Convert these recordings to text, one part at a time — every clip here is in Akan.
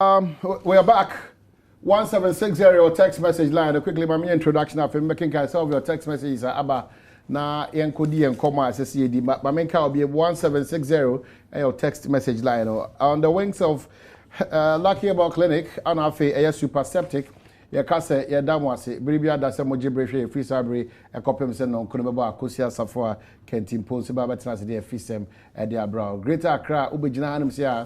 We are back. 1760 your text message line. Quickly, my introduction of making some of your text messages Abba na yenkodi yenkoma associate. My main will be 1760 your text message line. On the wings of Lucky About Clinic, and a super septic. Ya kase ya damu ase biribia da se moje brehwe free sabre e kopem se no kono bebo akosia safo a kentin ponse ba betena se de fisem e de abra Greater Accra ubegina hanum se a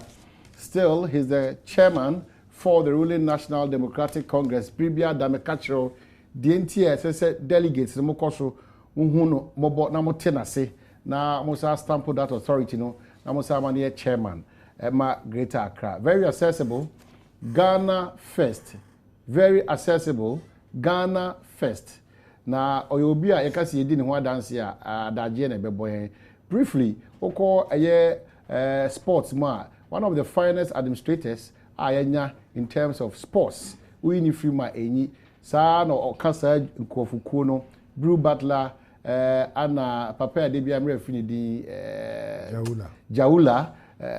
still he's the chairman for the ruling National Democratic Congress biribia da me kachiro DNT se delegates mo koso hu no mobo na mo tenase na mo sa stamp that authority no na mo sa man chairman ma Greater Accra. Very accessible. Ghana first. Very accessible. Ghana first. Na oyobi a yekasi yedi ne ho adanse a adaje na beboyen. Briefly, oko sports ma one of the finest administrators ayanya in terms of sports. We ni free ma enyi sa no okasa nkofukuo no Brew Butler ana papa de bia mre fini di Jaula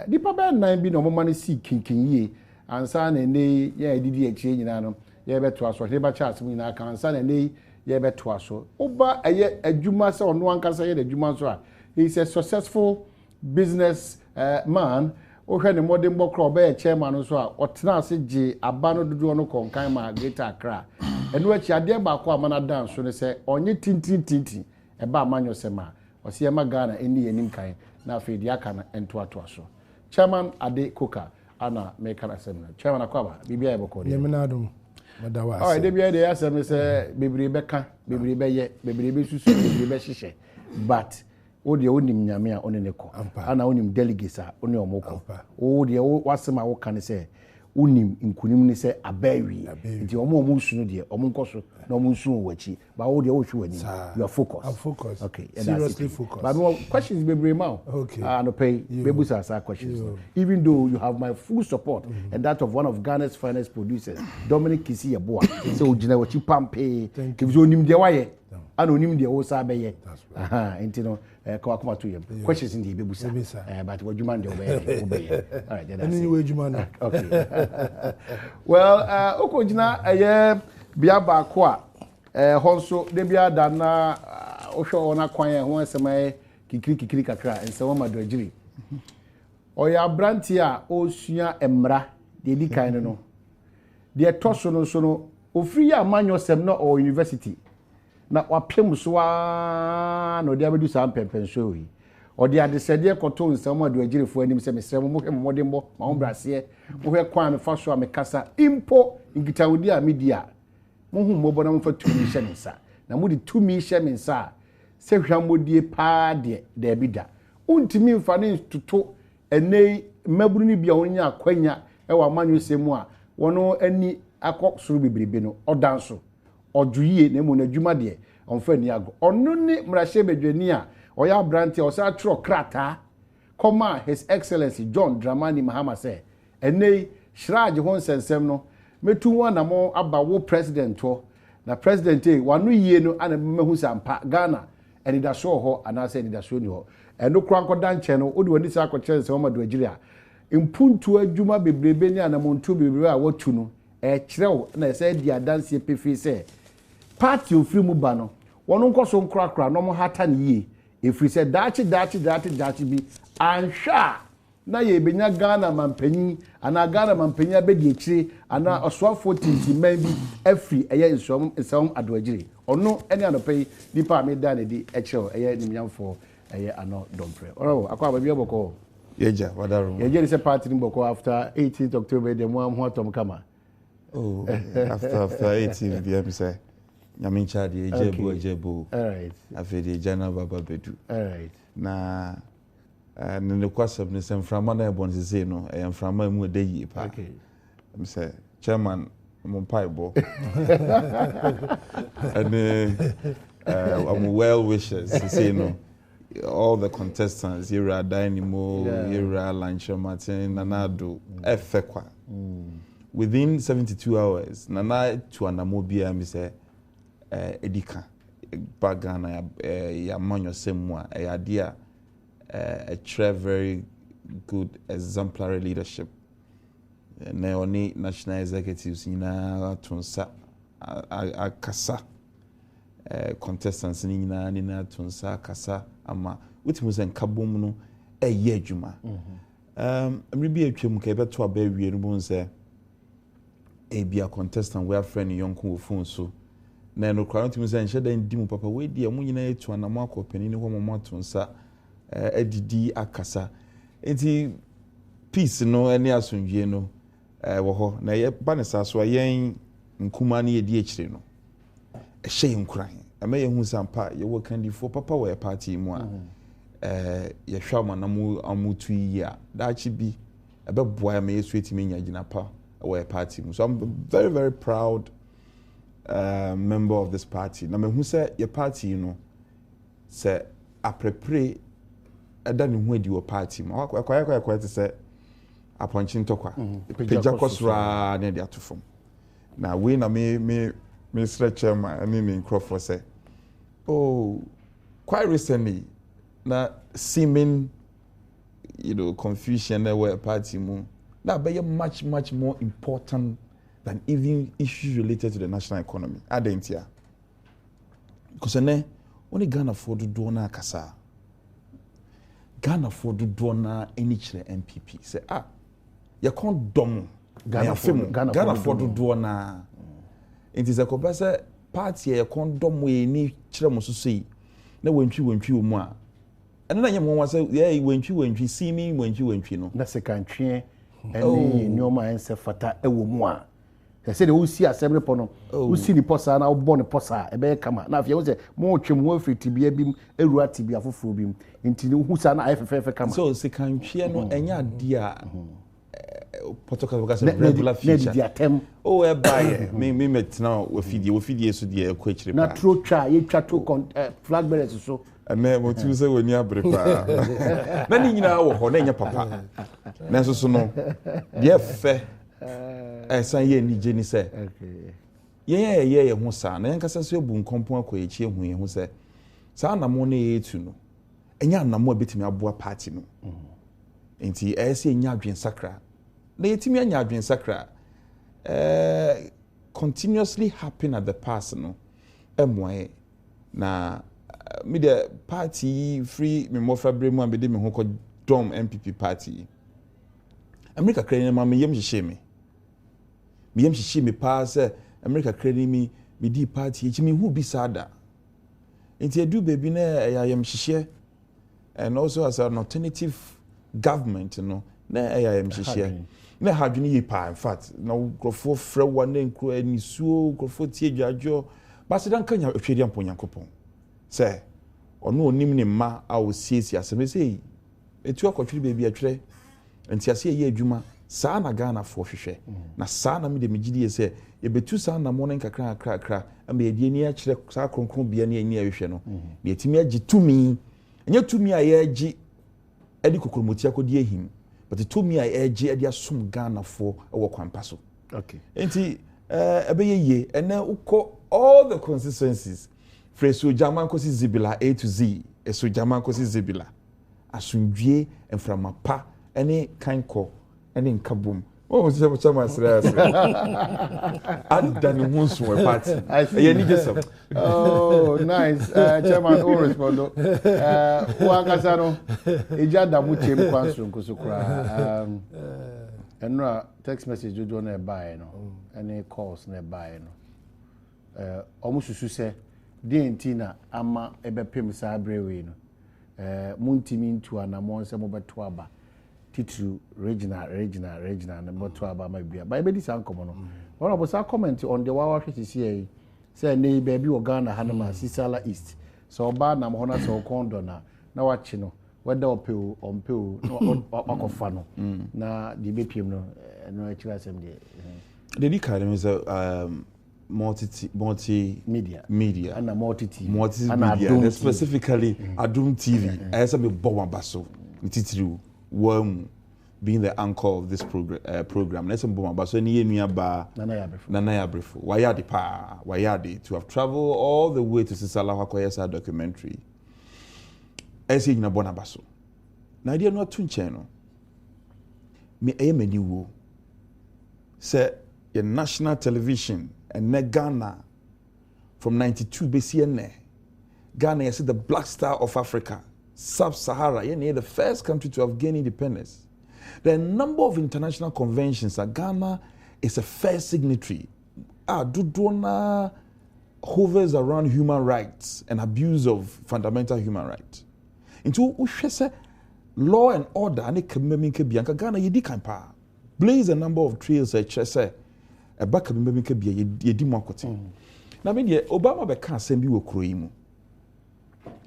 di papa nan bi no mo mane si kinkinye ansa na ne ye didi echi nyina no ye beto aso he ba chance mu nyina kan ansa na ne ye beto aso oba eye adwuma se ono ankasa ye adwuma so a he is a successful business man o hwe ne modern bokro ba ye chairman so a otena ase gi aba no dodo no konkan ma Greater Accra enu achi ade ba ko amana dance so ne se onye tintin e ba amanyo se ma o se ma Ghana eni enim kan na afi dia kana ento ato aso chairman Ade Koka ana make an assembly chairman akwaba bibia e boko ye me Adom madawa oh de bia de assembly say bibiri beka bibiri beye bibiri be susu bibiri be hihye but o de onim nyame a one ne ko ana onim delegates a one omoko o de wasema wo kan say unim nkunim ni say abawi nti omo sunu de omo nkoso na omo sunu wachi ba o de o hwe wani you are focused. I'm focused. Okay, seriously focused. But more questions be bring out. Okay. No pay baby sa questions. Even though you have my full support and that of one of Ghana's finest producers, Dominic Kisi Yeboah. So ojina wachi pampe. If you onim de waye, ana onim de wo sa be ye. Aha, intino ko akoma to yem. Questions in the baby sa. But what you man de obey. All right, then that's anyway you man. Okay. Well, okojina bia ba ko a honso de bia da na ohwe ona kwan ho asemaye kikiri kakra ensewo madwagiri oya branti a osua emra de di kan no de toso no so no ofri ya amanyo sem na o university na wapem so a no de abedu sam pempenso yi o de adesede koto ensewo madwagiri fo anim se mesrem mo hwem modembo ma ho brase mo hwe kwan me fa so a mekasa impo ngitawudi a media mohu mobo na mfa tumi hye mensa na mudi tumi hye mensa se hwamodie pa de bida untimi mfa ne tuto enei maburu ni bia wonya akwanya e wa manyo semu a wono ani akọ suru bibribe no odanso ojuye na mu na dwuma de onfa ni ago ono ni mrahye bedwani a oya branti o sa tro krata koma his excellency John Dramani Mahama say enei shraje hon sensem no metu wana mo aba wo president ho na president wanu yie no ana mehu sampa Ghana eni da so ho ana se eni da so ni ho eno kura nkoda nche no odi wani sa akọche se ma do agiria impuntu adwuma bebrebe ni ana montu bebrebe a watu no kirew na se di adanse pefi se party ofri mu ba no wono nkoso nkrakra no mo hata ni yie efri se dachi bi anhwa na ye benya Ghana mampanyi ana Ghana mampanyi abedi ekire ana oswafo tinti man bi afri eye nsom adwagire ono ene anopai dipa me da ne di ekire eye nimyamfo eye ano dompre oro akwa ba bi oboko yeja wadaro yeje se party ni boko after 18th October de mo amho atom kama oh after 18 bm say nyamin chadi ejebo all right afedi jana baba bedu all right na ne kwasem ne sem frama na ebon se no e frama mu de yi pa okay I'm say chairman mo paibo and I'm well wishes say no all the contestants here are Dynamo here are Lancho Martin Nanado efekwa within 72 hours nana to anamobia me say edika bagana ya manyo semwa ya dia a very good exemplary leadership na oni national executives nyina tonsa akasa contestants nyina ni na tonsa akasa ama wutimu se nkabom no eye adwuma mribi atwam ka beto aba wie no bon se ebia contestant we friend yonko wo phone so na no kwa wutimu se nhye dan di mu papa we di amu nyina etu anamo akopani ne ho mo tonsa adidi akasa enti peace no ene asundwie no wo ho na ye ba ne saso yen nkuma ne yedi ekire no ehye nkuran ama ye hu sampa ye wo candidate papa we party mu a ye hwa manamu amutu yi a daachi bi ebeboa ma yesu etimi nya gina pa we party mu. So I'm very, very proud member of this party. Na me hu say ye party no say aprepre eda ne hu edi wo party mu akwa te say aponchi ntokwa peja kosra na dia tofom na we na me stretcher ma ani me Crawford say quite recently na seeming confusion na where party mu that be much more important than even issues related to the national economy adentia because only Ghana for do na kasa Ghana for do na any chile MPP say you can't dom Ghana for do na it is a compasa party you can't dom we ni chile mo so sei na wentwi mu a and na nyam won say wentwi see me wentwi no na secantwe any nyoma ense fata ewo mu a say the see assembly pono who see the posa na wo ne posa e be kama na afia wo say mo twem wo afiti bia bim erua tibia foforo bim nti hu sa na afefefe kama so secantwe no enya dia protocol because regular feature e buy me metina wo fidie so dia ekwa na tro twa ye twa to flag bearers so na mo tu se woni abrepa na ni nyina wo ho na nya papa na so no ye fe san ye ni jeni se ye ho sa na yankasa so ebu nkompo akwa echi ehu ye ho se sa na mo na ye tu no enya na mo abetimi aboa party no enti se enya adwen sakra na yetimi enya adwen sakra continuously happen at the pass no emoe na me the party free me mo fabremu am be me ho ko dom MPP party America krani ma me yem hihye me pa se America krani me di party echi me hu bi sada enti edu baby na yem hihye and also as an alternative government no na yem hihye na hadwene yi pa in fact na grofo frɛ wa na nkro anisuo grofo tie dwadwo basidan kanya hwedi ampo Nyankopɔn say ono onim ne ma a o siesi aseme sei etu akɔtwiri baby atwere enti ase ye adwuma saa na Ghana fo hwehwɛ na saa na me de megidi se ye betu saa na mo ne nkakra ama ye die ni akyere saa kronkron bia ne ani ahwehwɛ no na yetimi agi tumi enye tumi a ye agi edi kokromoti akodi ehim but tumi a ye agi edi asom Ghana fo ɛwɔ kwampa so okay enti ebe ye ene ukɔ all the constituencies freso jaman kosi zibila A to Z eso jaman kosi zibila asundwie enframapa ene kanko ene nkabom o se mo chama stress adani hunsu we party ye ni jesem oh nice chairman o respond wa kasa no eja da mu chem kwanso nkoso kura enra text message jojo na e bae no ene calls na e bae no omususu se dientina ama ebepem sa brewe no muntimi ntu anamon se mo beto aba titru regional na beto aba ma bia ba ebedi san komo no one of us comment on the wawa hwetisi say nei baby o Ghana hanama Sisala East so ba na mo na so kondo na wachi no whether opeo akofa no na di bepiem no akira asem de di kare me say multi media and multi media specifically Adom TV I say me Badwam baso titiri worm being the anchor of this program na say Badwam baso ni enua ba nana ya brefo wayade to have traveled all the way to Sisala Hakoyesa documentary as in Badwam baso na dia no to nchen no me eyemani wo say your national television and Ghana from 92 BCN. Ghana is the black star of Africa, Sub-Sahara. You're the first country to have gained independence. There are a number of international conventions that Ghana is a first signatory. Dudona hovers around human rights and abuse of fundamental human rights. Into law and order, and Ghana yedi kampa blaze a number of trails. A back of yedi mwakote. Now, Obama be can't send you a kroimu.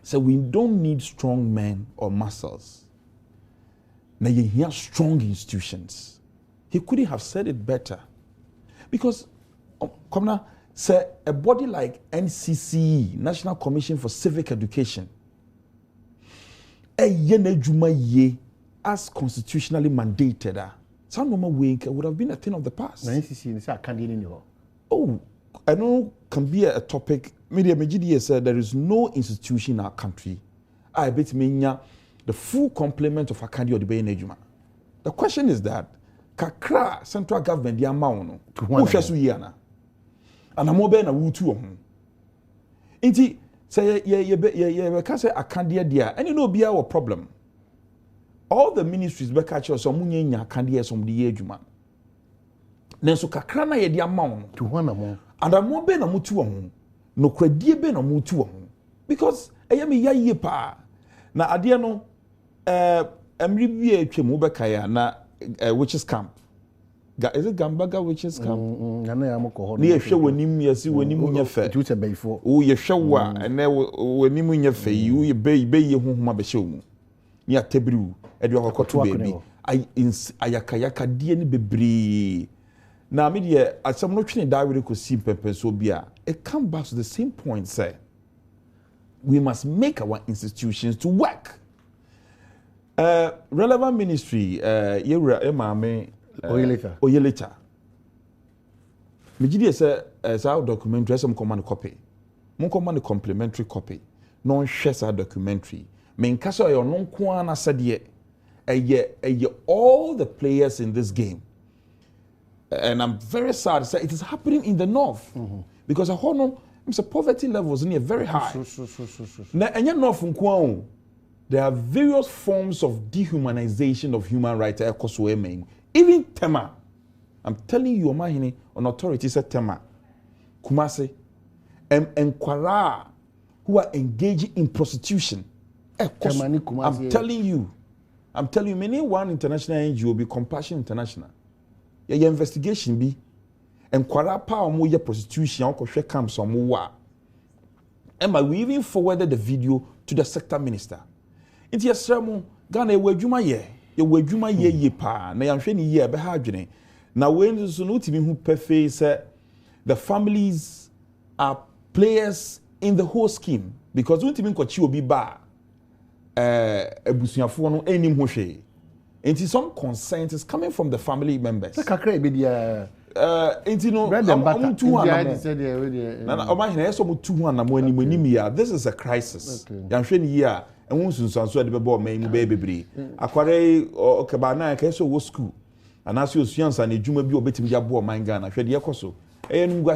So we don't need strong men or muscles. Now you hear strong institutions. He couldn't have said it better. Because, come now, say a body like NCCE, National Commission for Civic Education, as constitutionally mandated, some normal way would have been a thing of the past. NCCE, oh, I know can be a topic. Media Megidi said there is no institution in our country. I bet me the full complement of Akandi or the Bay Nejuma. The question is that Kakra central government the amount who shares we yana and I'm na wutu on. Inti say ye can say Akandi dia and you know be our problem. All the ministries be catch us some munya Akandi some the ejuma. Nenso Kakra na ye the amount to one more. And I'm more ben a mutu on. No credit ben a mutu on. Because I am a ye pa. Na adia no emribi atwa mu bekaya na witches camp. Is it Gambaga witches camp? Na am ko ho. Na ye hwe wanim yesi wanim nya fe. Tu se before. O ye hwe wa na wanim nya fe yi o ye be ye honhoma be hwe mu. Ni atabru e de akokoto bebi. Ayakayaka die ni bebre. Now, media, as some not training that we could see Pepe so be it comes back to the same point, say we must make our institutions to work. Relevant ministry, Oyeleta. Media say as our documentary, some command copy. Mon command complementary copy. Non shares our documentary. Men kasa yo non kwana sadie. All the players in this game. And I'm very sad to say it is happening in the north because poverty levels in here very high. Now, and north there are various forms of dehumanization of human rights. Even Tema, I'm telling you, on authority said Tema, Kumasi, and Kwara, who are engaging in prostitution. I'm telling you, many one international NGO will be Compassion International. Your investigation be and kwara pa mo ye prostitution on kohwe camps on wa. And we even forwarded the video to the sector minister. It yesremo Ghana e wadwuma ye pa na yanhwe ni ye be ha adwene. Na when so no timi hu perfect say the families are players in the whole scheme because when timi kwachi obi ba ebusuafo no enim ho hwe. And some consent is coming from the family members. This is a crisis. And as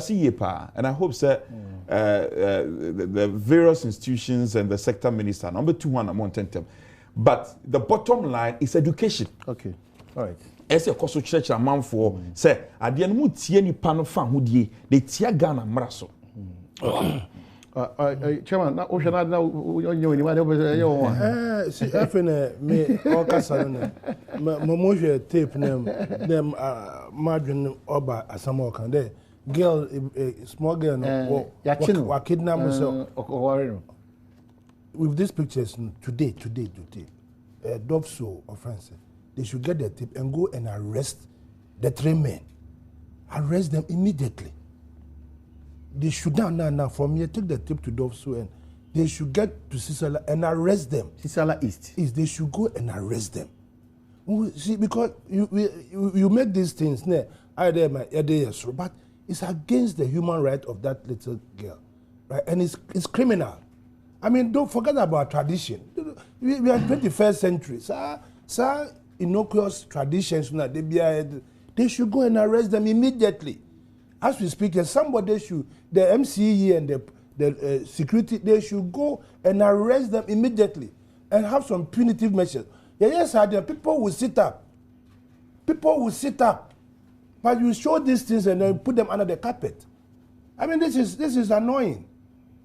you and I hope the various institutions and the sector minister number 2 but the bottom line is education. Okay. All right. As a cost of church a man for say at the end mu tie nipa no fa hodie they tie Ghana mraso. Chairman, na ohwe na onye ni ma de see FN me o kasa no mo hwe tape nem madwen oba asamo kan there girl a small girl no wa kidnap so with these pictures today, Dovso offense, they should get the tip and go and arrest the 3 men. Arrest them immediately. They should now from here take the tip to Dovso and they should get to Sisala and arrest them. Sisala East. They should go and arrest them. See, because you make these things, but it's against the human right of that little girl, right? And it's criminal. I mean, don't forget about tradition. We are 21st century. Innocuous traditions. They should go and arrest them immediately. As we speak, somebody should, the MCE and the security, they should go and arrest them immediately and have some punitive measures. Yes, people will sit up. People will sit up. But you show these things and then put them under the carpet. I mean, this is annoying.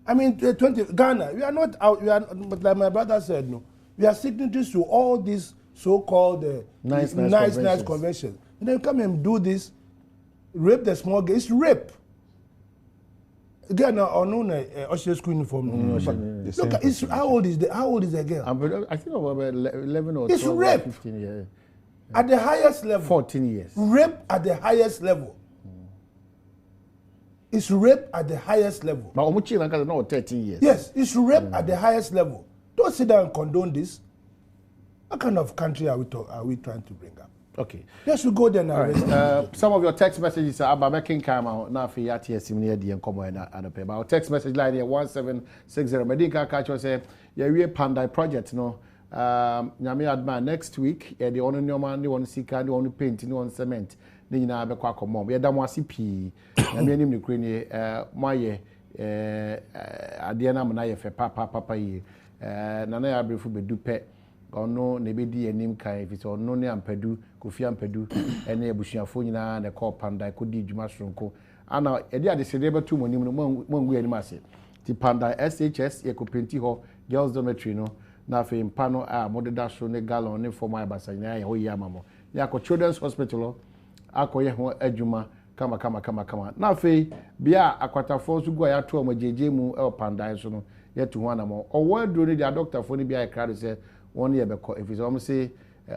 I mean, Ghana, we are not out, but like my brother said, no, we are signatories to all these so-called nice conventions. And then come and do this, rape the small girl. It's rape. Again, Usher's school uniform. Look, how old is the girl? I think about 11 or 12 it's rape. Or 15 years. At the highest level. 14 years. Rape at the highest level. It's rape at the highest level. But Omuchi Lanka is not 13 years. Yes, it's rape at the highest level. Don't sit down and condone this. What kind of country are we trying to bring up? Okay. Yes, we go there now. Right. Some of your text messages are about making camera now for your TSM and come and pay. But our text message line here 1760. Medinka Kacho say, yeah, we Pandai project, no. Nyame adma next week, yeah, the only man, the one seeker, the only paint, the one cement. Ni na be kwa komom. Yeah, damo asipi. Nyame anim ni kwenye moye ade na mna ye fe papa yi. Nana ya brefu be dupe. Ono ne bedi anim kan if so ono ne ampadu kofi ampadu ene abusuafo nyina na call Pandai kodi djuma sonko ana ede ade sede betu monim no mongu anim ase ti Pandai SHS ye ko penti ho girls dormitory no na fe mpano a modeda so ne gallon ne formal basanya ye ho yi amamo ya ko children's hospital akoye ho adwuma kama na fe bia akwatafo so go ya to amajeje mu e Pandai so no yetu ho anamo owo aduro ne dia doctor fo ne bia e krado se one year beko if it's almost say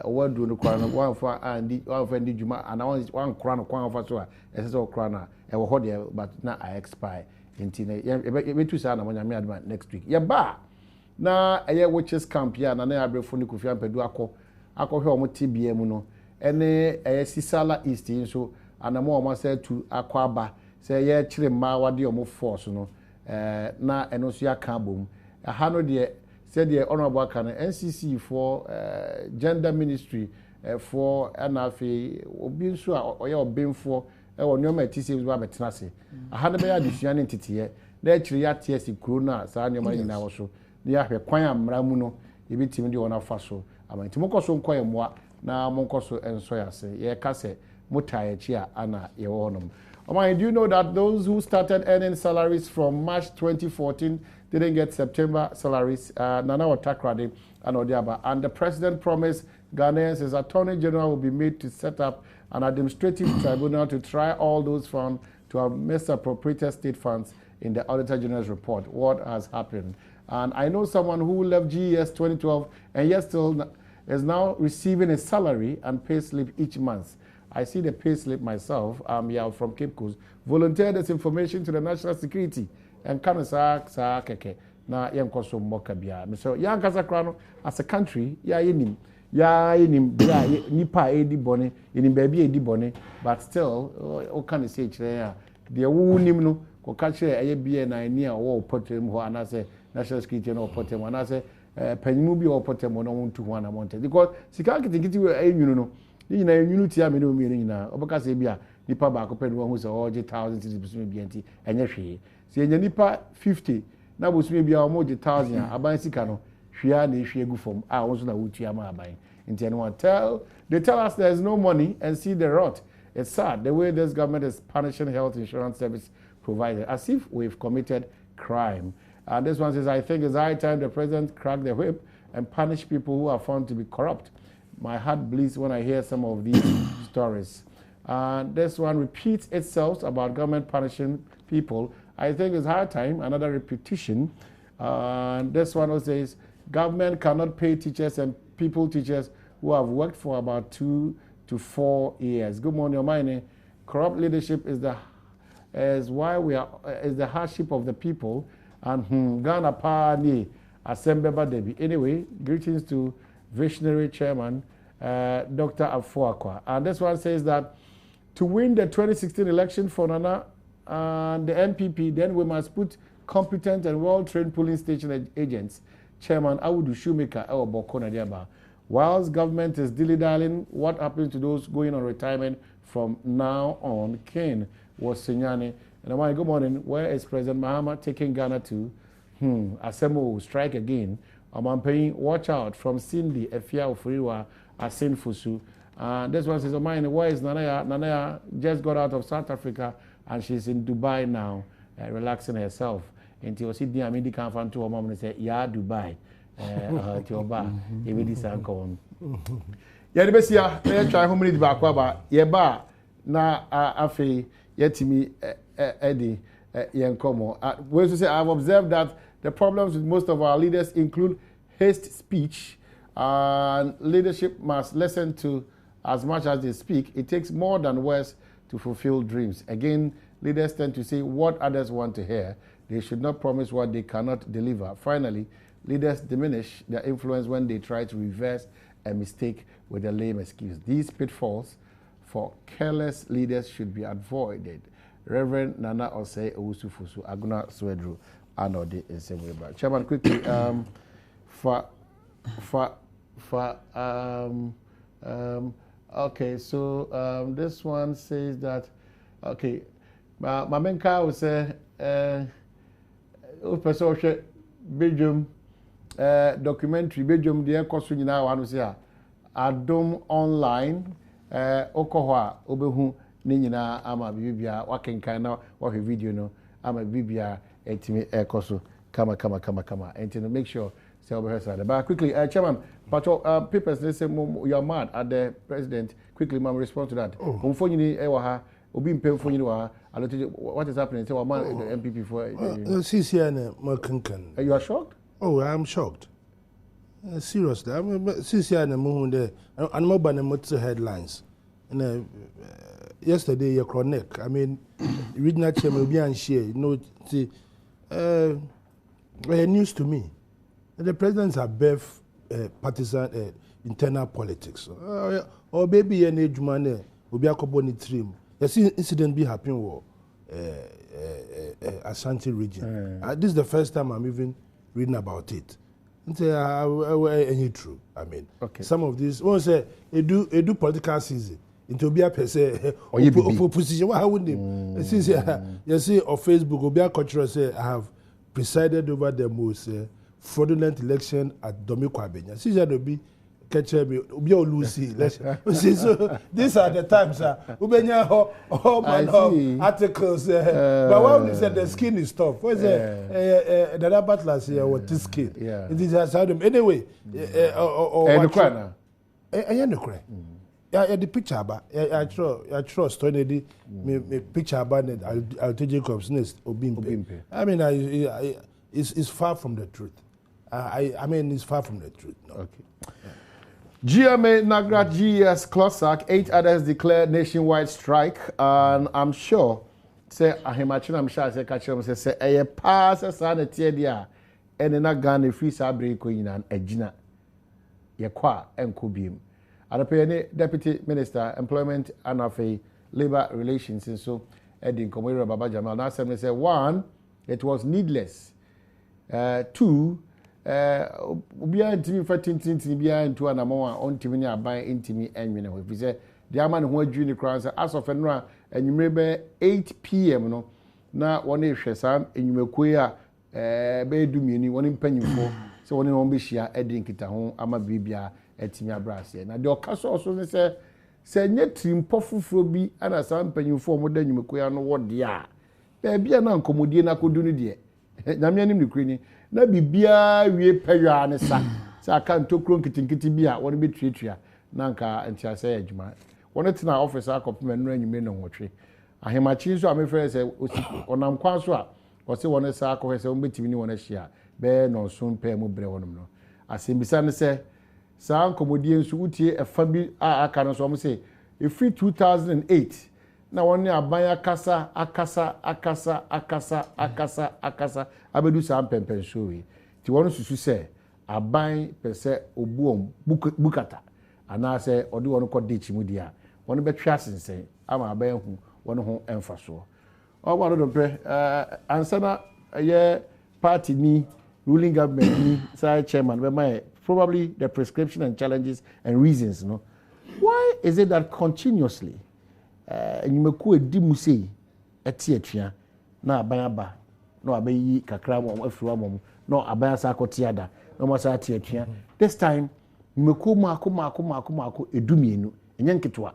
word do no kwana one for and one for ndi juma and one kwana kwan for so ese so kwana e wo hode but na I expire nti na e tu sa na mo nyame adma next week ye ba na eye witches camp ya na na abrefo ni kofi ampadu akọ hwe omo tibia mu no ene eye sisala east so anamo omo say tu akọ aba say ye kire ma wade omo force no na eno so ya kan bom aha no de said the honorable can NCC for gender ministry for NFA obi nso a oye obemfo e wo nyoma tisi bi ba betenase aha ne be ya disua ne ntitiye na akiri ya TSC kuro na saa nyoma nyina wo so ne ya hwe kwan amra mu no ebi timi de wona fa so amanti mokoso nkoye moa na monkoso enso ya se ye ka se mutaye chi a ana ye wo honom. Do you know that those who started earning salaries from March 2014 didn't get September salaries? Nana Watakrade and Odiaba. And the president promised Ghanaians his attorney general will be made to set up an administrative tribunal to try all those found to have misappropriated state funds in the Auditor General's report. What has happened? And I know someone who left GES 2012 and yet still is now receiving a salary and pay slip each month. I see the pay slip myself. I'm from Cape Coast. Volunteered this information to the National Security and kanasa sa keke na yenkoso mboka bia. So yan kasa krano as a country ya yenim bia nipa edi bone yenim baby edi bone but still o kan say kire ya de wo nim no ko ka kire eye bia na ni a wo potem ho anase National Security no potem anase panyimu bi o potem no wontu ho na monte because sika kitikiti we enyunu no ni na enyunu ti a me no mi ni na obaka se bia nipa ba ko penu ho se o je 1000 cities bisumi bia nti enye hwe se enye nipa 50 na bosumi bia o mo je 1000 aban sika no hwea na hwe gu fom a won so na wotu ama aban nti anyone they tell us there is no money and see the rot. It's sad the way this government is punishing health insurance service providers as if we've committed crime. And this one says, I think it's high time the president crack the whip and punish people who are found to be corrupt. My heart bleeds when I hear some of these stories. And this one repeats itself about government punishing people. I think it's high time, another repetition. And this one also says, government cannot pay teachers and teachers who have worked for about 2 to 4 years. Good morning, Omaine. Corrupt leadership is the hardship of the people. And Ghana Pani Asembeba Debi. Anyway, greetings to visionary chairman Dr. Afuakwa. And this one says that to win the 2016 election for Nana and the MPP, then we must put competent and well-trained polling station agents. Chairman Awudu Shoemaker Bokona Diaba. Whilst government is dilly-dallying, what happens to those going on retirement from now on. Ken was Sinyani. And I'm good morning. Where is President Mahama taking Ghana to? Assemble will strike again. I'm paying watch out from Cindy Efia Ofuriwa Asin Fusu. This one says, where is Nanaya? Nanaya just got out of South Africa and she's in Dubai now, relaxing herself. Until you see the Amindi come from to her mom and say, yeah, Dubai. To your bar, you will decide on. Yeah, the best year, try how many back, yeah, bar na afe yetimi Eddie Yankomo. We to say I've observed that the problems with most of our leaders include haste speech, and leadership must listen to as much as they speak. It takes more than words to fulfill dreams. Again, leaders tend to say what others want to hear. They should not promise what they cannot deliver. Finally, leaders diminish their influence when they try to reverse a mistake with a lame excuse. These pitfalls for careless leaders should be avoided. Reverend Nana Osei Owusu-Fusu, Aguna Swedru, Anode in same way back. Chairman, quickly, okay, so this one says that, okay, Mamenka will say, Badwam documentary, Badwam, the Enkosu Nyina Wanu say, Adom online, Okohwa, Obehu, Ninyina, Ama Bibia, Wakenka na wa video no, Ama Bibia, Etimi Enkosu, kama, and to make sure, say over her side. But quickly, Chairman, but papers, they say you're mad at the president. Quickly, ma'am, respond to that. What is happening? Say, man, the MPP for. You are shocked? Oh, I'm shocked. Seriously, since I'm about the headlines. And yesterday, your chronic. I mean, regional chairman will be and share. You know, see, news to me. The presidents are above partisan internal politics. Or maybe an age man will be a company trim. You see, incident be happening Ashanti region. This is the first time I'm even reading about it. Any true. I mean, okay. Some of these, one say, they do political season. Into be a per se opposition. Why wouldn't they? Since you see on Facebook, Obia Culture say I have presided over the most fraudulent election at Domikwabenya. Since you be catch me, Obia Lucy. So these are the times. Ubenya all manner of articles. But when you say the skin is tough, what is it? The rabat last year was this skin. It is as anyway. Yeah, the picture about I trust when me picture about it. I'll take Jacob's nest Obimpe. I mean, it's far from the truth. I mean, it's far from the truth. No. Okay. GMA Nagrat GS Closac, 8 others declared nationwide strike, and I'm sure say ahemachina I'm sure say catch them say a pass sanity dia and na Ghana free sabre ko nyina agina ye kwa enkobiem. Adapene Deputy Minister Employment and Labor Relations and so Edin Komiro Baba Jamal now say 1, it was needless. 2, Ubia intimi for tintin bia into an amount on Timini abai intimi enwene we say the man who junior crowns as of enra and you remember 8 p.m. no na one hwesa enyumakoa be dumini one mpanyimfo so one no be hia edin kita ho ama bibia etimi abrase na de okaso so ne se nye trimpo fufuro bi ana sa mpanyimfo mo da enyumakoa no wode a bia na nkomodie na kodu no de nyame anim ne kwini na bibia wie pɛwa ne sa aka ntokro nkitinkiti bi a wɔn be tuatua na nka ntiase adwuma wɔn tena office akɔpem anu anyime no nwotwe ahemachi nso amefrɛ sɛ onam kwan so a wɔse wɔn sa akɔhɛ sɛ wɔn betimi ni wɔn ahyia bɛɛ no so mpɛ mu brɛ wɔn no asɛmbisa ne sɛ saa nkomodie nso utie ɛfa bi a aka no so wɔn sɛ efiri 2008 na wɔn ne aban akasa abedu saa mpɛmpɛnso wi ti wɔn susu sɛ aban pɛsɛ obuom bukata anaasɛ ɔde wɔn kɔ dechi mu dia wɔn bɛtwa sensɛn ama aban hu wɔn ho ɛmfaso ɔwɔ no pɛ ansana ɛyɛ party ni ruling government ni sai chairman bɛma probably the prescription and challenges and reasons no why is it that continuously enyumeku edi mu sei ete atua na abanyaba na abayi kakra mo afiri mo na abanya sa akote ada na mo sa ate atua this time enyumeku mako edumienu enye nketwa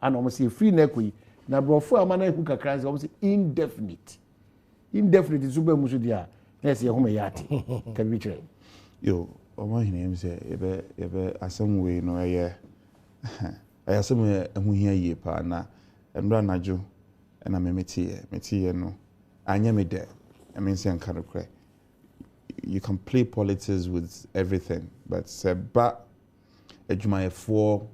ana mo say free na ekoyi na brofo ama na eku kakra say mo say indefinite zuba mu so dia na say homa yate ka bi kire yo omo hine em say ebe asem we no eye ayasem ehu hia yie pa na emra najo na metie no anya me de I mean say nka rekre you can play politics with everything but seba adwumayefo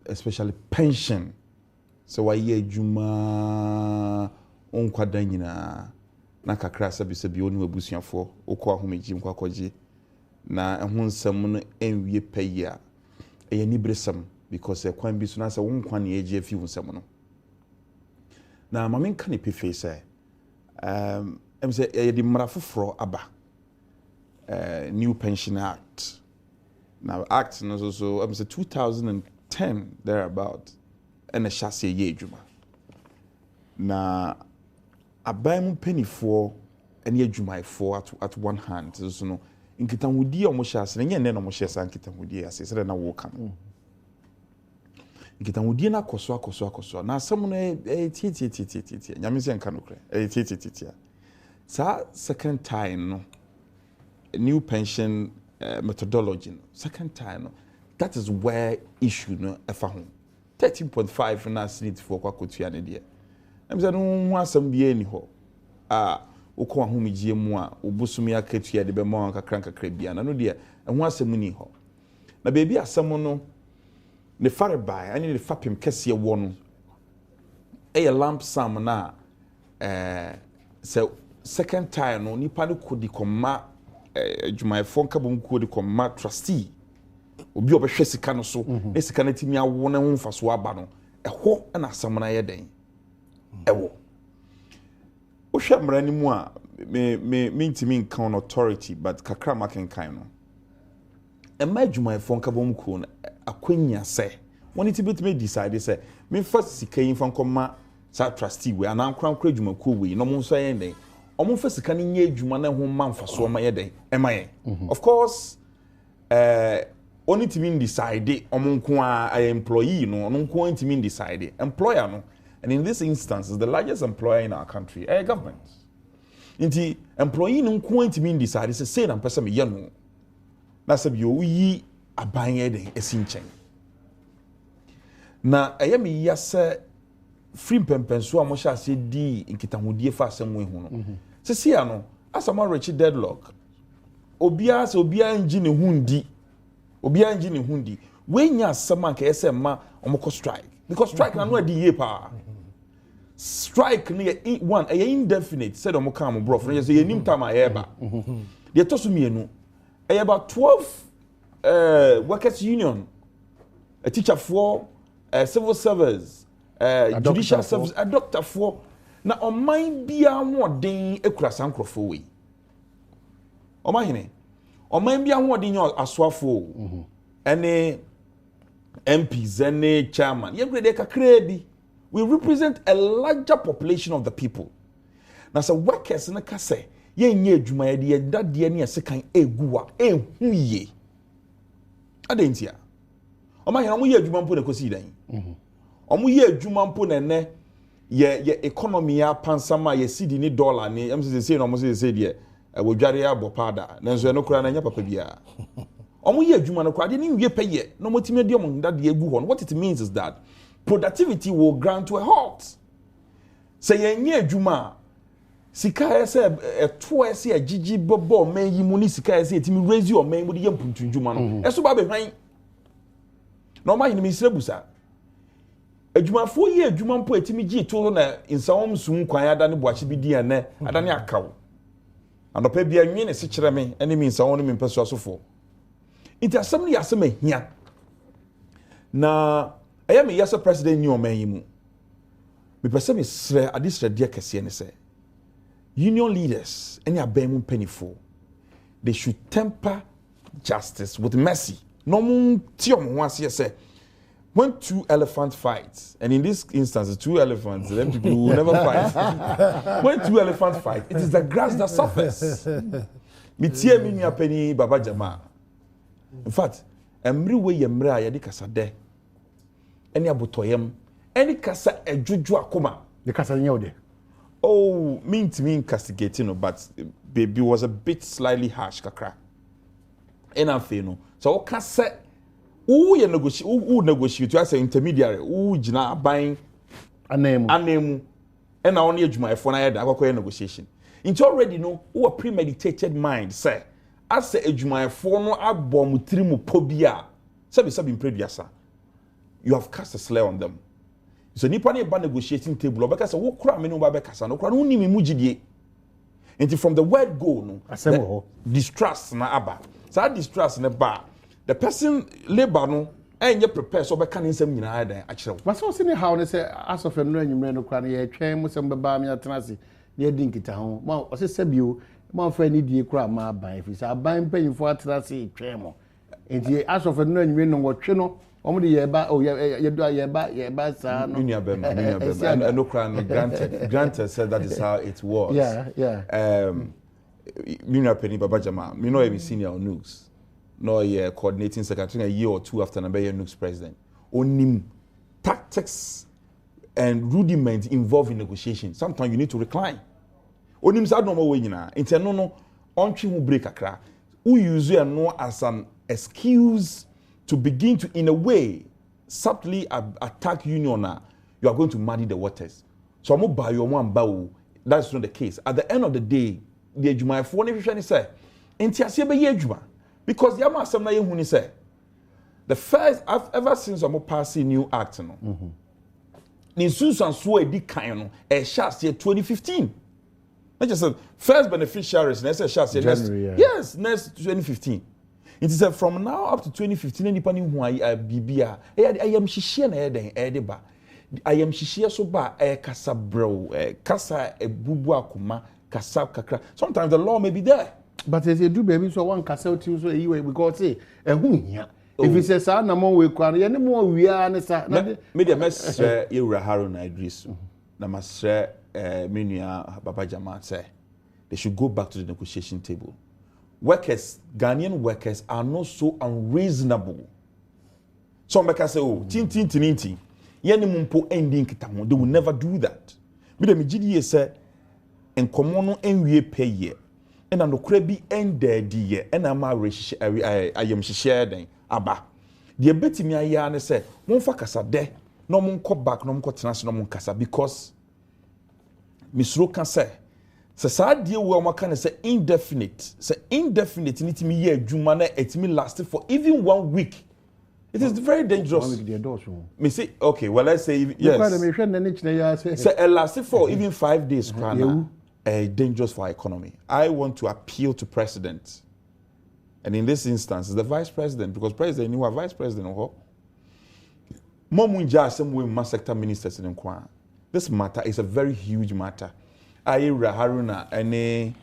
especially pension so why adwuma onkwada nyina na kakra sabi oni wabusuafo okọ ahomeji nkwakoji na ehun nsam no enwie payia eyani bresam because kwan bi so na say wonkwa na eje afi nsam no na mamen kan epefe say em say yedi mrafoforo aba new pension act now act no so em say 2010 thereabout and a chassis ye adwuma na aban penifo ene adwumaifo at one hand so no nkitahudi o mo chassis nye ne no mo chassis nkitahudi ase se na wo kan nkitahudi na koso na asem no tie nyame se nka no kre tie sa second time no new pension methodology no second time no that is where issue no efa ho 13.5 na senate for kwakotua ne de em say no ho asem bia ni ho ukọ ahomegye mu a obusumi akatua de be ma kakra bia na no de ho asem ni ho na beebi asem no ne farebai ani ne fapem kese wo no lump sum na so second time no nipa no kodi koma adwumayefo nkabom kodi koma trustee obi obehwe sika no so na sika na timi awo na ho mfaso aba no ɛho na asam na yɛ den ɛwo o hwɛ mrani mu a me ntimi nkan authority but kakra makenkan no ɛma adwumayefo nkabom ko no akwanya sɛ woni tibetime decide sɛ me first sika yin fa nkoma sa trustee we anankran kra adwumako we no mo nso yɛ den omo fa sika no nye adwuma na ho manfaso ma yɛ den ɛma yɛ of course only team decide omonko a employee no onko team decide employer no and in this instance is the largest employer in our country government inti employee no nko team decide say na person me ye no na se bi o yi aban ye den esinchen na me yase free pempenso a mo sha se di nkitahudie fa asem we hu no se sia no asama rich deadlock obia ngi ne hundi obia ngi ne hundi wenya asama ka ese ma omko strike because strike na no adi ye pa strike ne one indefinite said omko am bro for say yenim time ayeba de tosu mienu about 12 workers union a teacher for civil service judicial service a doctor for na oman bia hoden ekura sankrofo we omahene oman bia hoden asoafo ene MPs ene chairman yegrede kakra bi we represent a larger population of the people na so workers na kase yenye adwuma ye de dade ne sekan eguwa ehuye adentia omahene omo ye adwuma mpo na kosi dan omo ye adwuma mpo na ne ye economy ya pansama ye cedi ni dollar ni MCC no omo se de wodware abopada na nso no kura na nya papa bia omo ye adwuma no kura de ni wie peye no motimi de omo ndade egu ho. What it means is that productivity will ground to a halt. Say yenye adwuma sika ese eto ese agigi bobo man yi mu ni sika ese etimi raise your man mu de yampuntu adwuma no eso ba be hwan no ma yin mi srebusa adwumafo ye adwuma mpo etimi gi to na insawom sum kwan ada ne boache bi di ene ada ne akawo anopa bia nwi ne se kire me ene mi insawom ne mi mpaso asofo nti asem ne yasem ahia na me yasa president ni oman yi mu me pese me sre adisre de kese ne se union leaders any abemu penifo they should temper justice with mercy no mun ti omo ho ase se when two elephants fight, and in this instance, the two elephants, them people will never fight. When two elephants fight, it is the grass that suffers. Mitie mi nua pani Baba Jama. In fact, every way yemra ya di kasa de. Any abotoyem, any kasa ejuju akoma. The kasa nyode. Oh, mean to me incastigating, but baby was a bit slightly harsh, kakra. And I feel no. So kasa. Who negotiate? You say intermediary. Who jina buying anemu, and I only my phone. I had a negotiation. It's already know who a premeditated mind say. I say ejuma phone no abom trimu pobia. Sabi imprediasa. You have cast a slur on them. So nipa ne ba negotiating table. Because who kura me no ba bekasa no kura no ni me mujidie. And from the word go no. Distrust na aba. So that distrust na ba. The person labor no and you prepare so be can nsem nyina dan akire. But so say how they say as of no anyumre no kwa na ye twen mu sem beba me atenase na ye dinkita ho. Ma o say sebio ma fa ni die kura ma ban fi say aban panyimfo atenase twen mo. Enti as of no anyumre no wo twe no omo de ye ba o ye do ye ba sa no. Minia bema and no kra no granted said that is how it was. Yeah. Minia Penny Baba Jama, me know every senior on news. No, yeah, coordinating secretary a year or two after Nabeya Nook's president. Only tactics and rudiments involved in negotiation. Sometimes you need to recline. Only sad no more way na. No, on who break a crack. Who use you know as an excuse to begin to, in a way, subtly attack union. You are going to muddy the waters. So I'm buy your one bow. That's not the case. At the end of the day, the Juma phone if you say, "Entiasi be yejuma." Because yama asem ye huni say the first I've ever since I'm passing new act no. Ni susan so edi kan no e sha 2015. Not just first beneficiaries next sha next yes next 2015. It is from now up to 2015 nipa ni hu bibia I am hihie na e den e de ba I am hihie so ba e kasa bro kasa ebubu akoma kasa kakra. Sometimes the law may be there. But as you do, baby, so one castle to so you because say a who if it says, "I no more we can any more we are and media mess Ira Harun Idris. Namasre Minia Baba Jama say they should go back to the negotiation table. Workers, Ghanaian workers are not so unreasonable. Some make say, oh, tin. Yeni mumpo ending kitamo. They will never do that. But the Mijidi say, and common and we pay ye. And I'm no crabby and daddy, and I'm I am shared aba. The betty me a yarn say, one for casa de, no mon call back, no more transnational mon casa, because Miss Rokan say, sad dear well, can say indefinite, need me ye, Jumana, it me lasted for even 1 week. It is very dangerous. 1 week, me say, okay, well, let's say, yes. Say, it lasted for even 5 days, dangerous for our economy. I want to appeal to president, and in this instance, the vice president, because president, you are vice president. Momunja, some way, mass sector ministers in Nkwa. This matter is a very huge matter. Ira Haruna and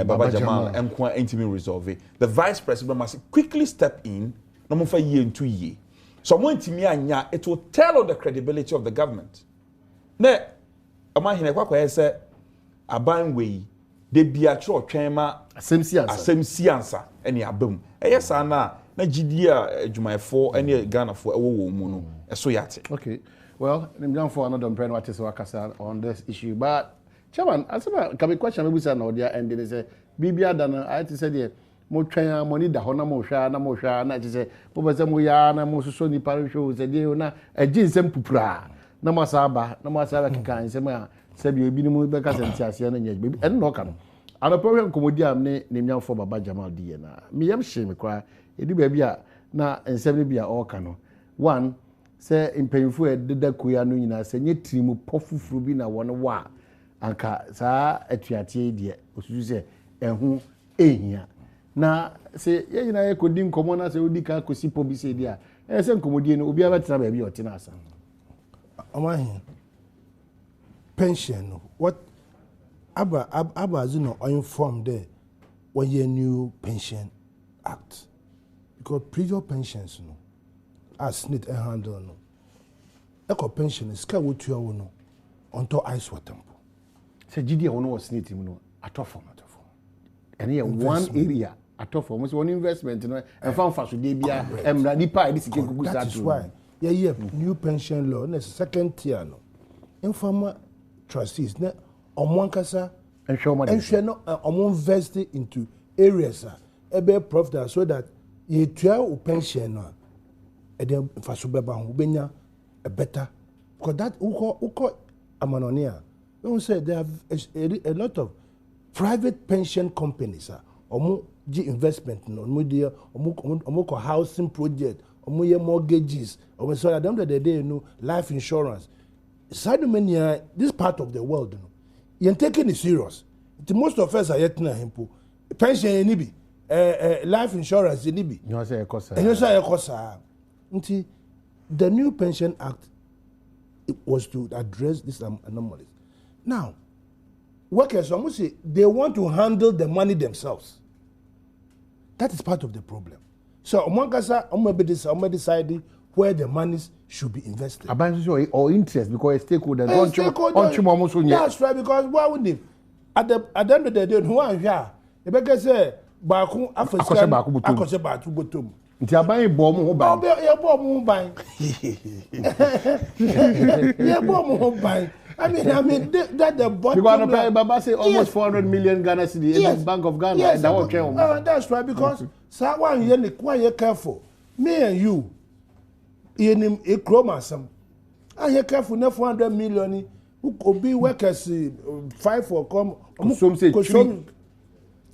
Baba Jamal Nkwa intimate resolve it. The vice president must quickly step in. No more for year and 2 years. So it will tell on the credibility of the government. Ne, amahine kwa say. Aban we de bia tro twema asem siansa ene abam eyesa na gidi a adwumayefo ene Ghanafo ewo mu no eso yate. Okay, well nimjan for another pen what is wakasa on this issue, but chairman asema can be question maybe say na odia end dey say bibia da na I say dey mo twen money da ho na mo hwa na say mo be say mo ya na mo so ni parish show say dey na aginsem pupura na mo asaba kikan say ma Sabi obi ni mu be ka senti ase na nya bi en no ka no ana problem komodi am ne nyam for Baba Jamal die na me yam hye me kwa edi ba bi a na ensem ne bi a o ka no one say impanyfo e deda koya no nyina say nye tirimu pofufuru bi na won wa anka saa atuate die osusu say ehu ehia na say ye nyina ye kodi nkomo na say odi ka kosi po bi say dia e say nkomodi no obi abetena ba bi o tina asa amahin pension what Abba Zuno are informed there 1 year new pension act because previous pensions no as need a handle no eco pension is ka wotu awo no onto ice water mpo say GD one was snake team no atofo and here one area atofo almost one investment no and fan fa so dey bia emra nipa e sike gugu that is why new pension law na second tier no informal trustees na omonkasa and no invest into areas ebe profit so that you try pension no e dey fa so beba ho benya a better because that uko amanonia don't say they have a lot of private pension companies omo g investment no omo housing project omo ye mortgages omo so at the end of the day life insurance sadumania this part of the world you taking it serious the most of us are yet na himpo pension ni bi life insurance ni bi you say ekosa nti the new pension act it was to address this anomalies. Now, workers almost say they want to handle the money themselves. That is part of the problem. So, I'm deciding where the monies should be invested. Or interest because a stakeholder. That's right, because why would they? At the end of the day, who are here? The beggar say, Baku, Akose Batu Botum. Nti aban bo mo ho ban. Yeah, bo mo ho ban. Yeah, bo mo ho ban. I mean that the bottom. Because Baba say almost 400 million Ghana cedi in the Bank of Ghana. Yes, that's right because someone you careful. Me and you in a chromasam. I hear careful na 400 million who could be workers 5 for come. Some say 3.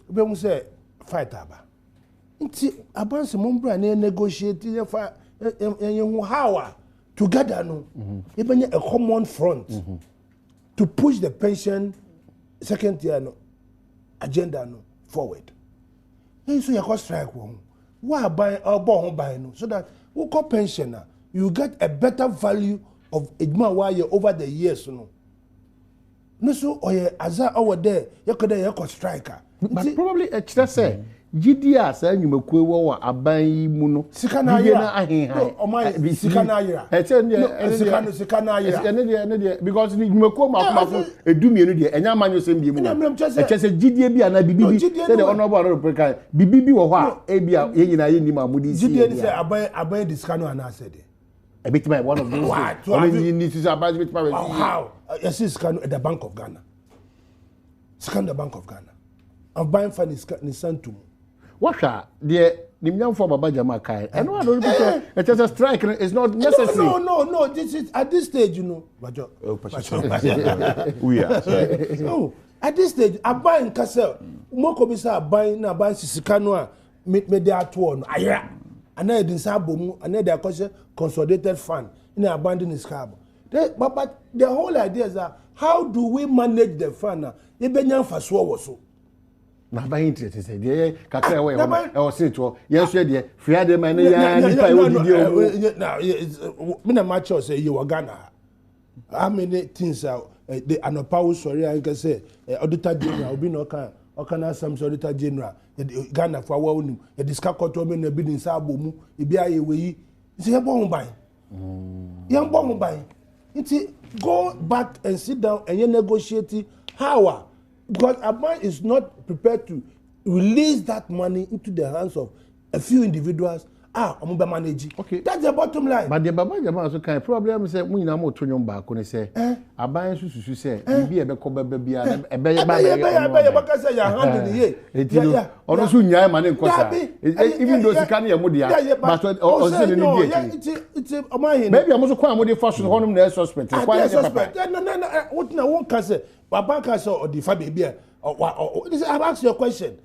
We say fight aba. Nti abanse mombra na negotiate fa how together no even a common front to push the pension second tier no agenda no forward. So you cost strike one. Why buy or born buy no so that we call pensioner you get a better value of ejma while you over the years no. No so or aza over there you could striker. But probably just say GDA say nyumakwe wo aban yi mu no sika na ayira sika na ayira sika na ayira ene de because nyumakwe makoma edumienu de enya amanyo sem bi mu say GDA bi ana bibibi say the honorable Republican bibibi wo ho a e bia ye nyina ye ni mamudi GDA say aban de sika no ana say de a bit my one of those only need to aban bit my how yes sika no at the Bank of Ghana sika the Bank of Ghana I'm buying for ni santum. What the Nimyam for Baba Jama Kai? I know I don't know. It's just a strike. It's not necessary. No. This is at this stage, you know. We are. No, at this stage, I buy in Castle. Moko bisa buying na buy Sisikanoa. Me de atuon. Ayra. And then Sabomu. And then they consolidated fund. In abandon his cab. But the whole idea is that how do we manage the fund? Ibenyan faswa waso. Na ba interest say dey kakra we e say to yes dey free dey man ya nipa e odidi now me na match say you Ghana how many things are the anopawo sorry I can say auditor general obi no kan okana sam auditor general Ghana for wa onu e discuss koto me na bi din sa abomu e bi aye we say e bo ho ban it go back and sit down and you negotiate how because Aban is not prepared to release that money into the hands of a few individuals. I'm manage. Okay, that's the bottom line. But the Baba Jama also kind problem say we na mo tonyo mba ko ne say Aban susu say bi e be ko be e be say your hand in the year. Ono so nyaa ma ne nkosa. Even though sika na mo dia but o say ne dia. It's o man here. Maybe am so kwa mo dey fashion honum na suspect. Why suspect? No. What na one can say Baba can say or the fa baby I've asked you a question.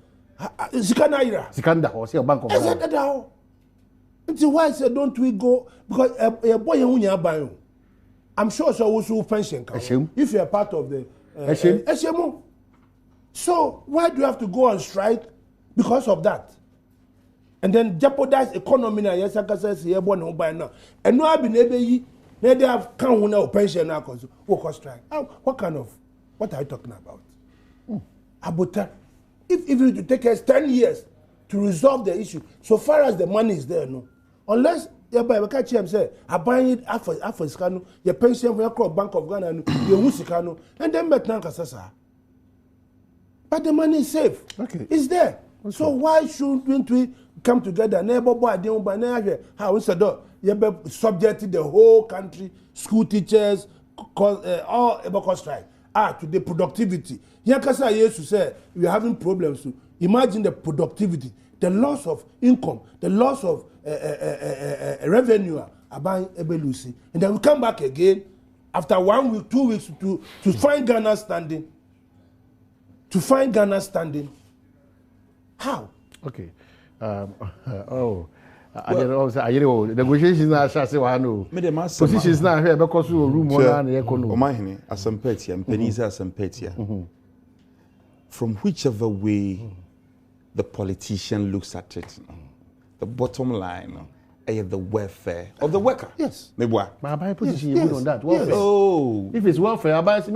Sika na ira. Sikanda ho say bank of Ghana. It's why I said don't we go because a boy who I'm sure so also pension if you're part of the SMO. So why do you have to go on strike because of that? And then jeopardize economy na yes I say here born no buy now. And no have been able they have come now pension now cause work strike. What are you talking about? About if it take us 10 years to resolve the issue so far as the money is there no. Unless by we catch him say I buy it after scano your pension for your Bank of Ghana your Husikano and then Metnan Kasasa. But the money is safe. Okay. It's there. Okay. So why shouldn't we come together? Neighbor boy, they don't buy how instead of you subject to the whole country, school teachers, all about strike. To the productivity. Yankasa used to say we are having problems. So imagine the productivity, the loss of income, the loss of revenue about Ebelusi. And then we come back again after 1 week, 2 weeks to find Ghana standing. To find Ghana standing. How? Okay. Negotiations are shassi wano. Positions now here because we room one and economy. Omahini, asampetia, mpeniza asampetia. From whichever way the politician looks at it, the bottom line is the welfare of the worker. Yes. Maybe my position you on that. Welfare. Oh. If it's welfare, now, but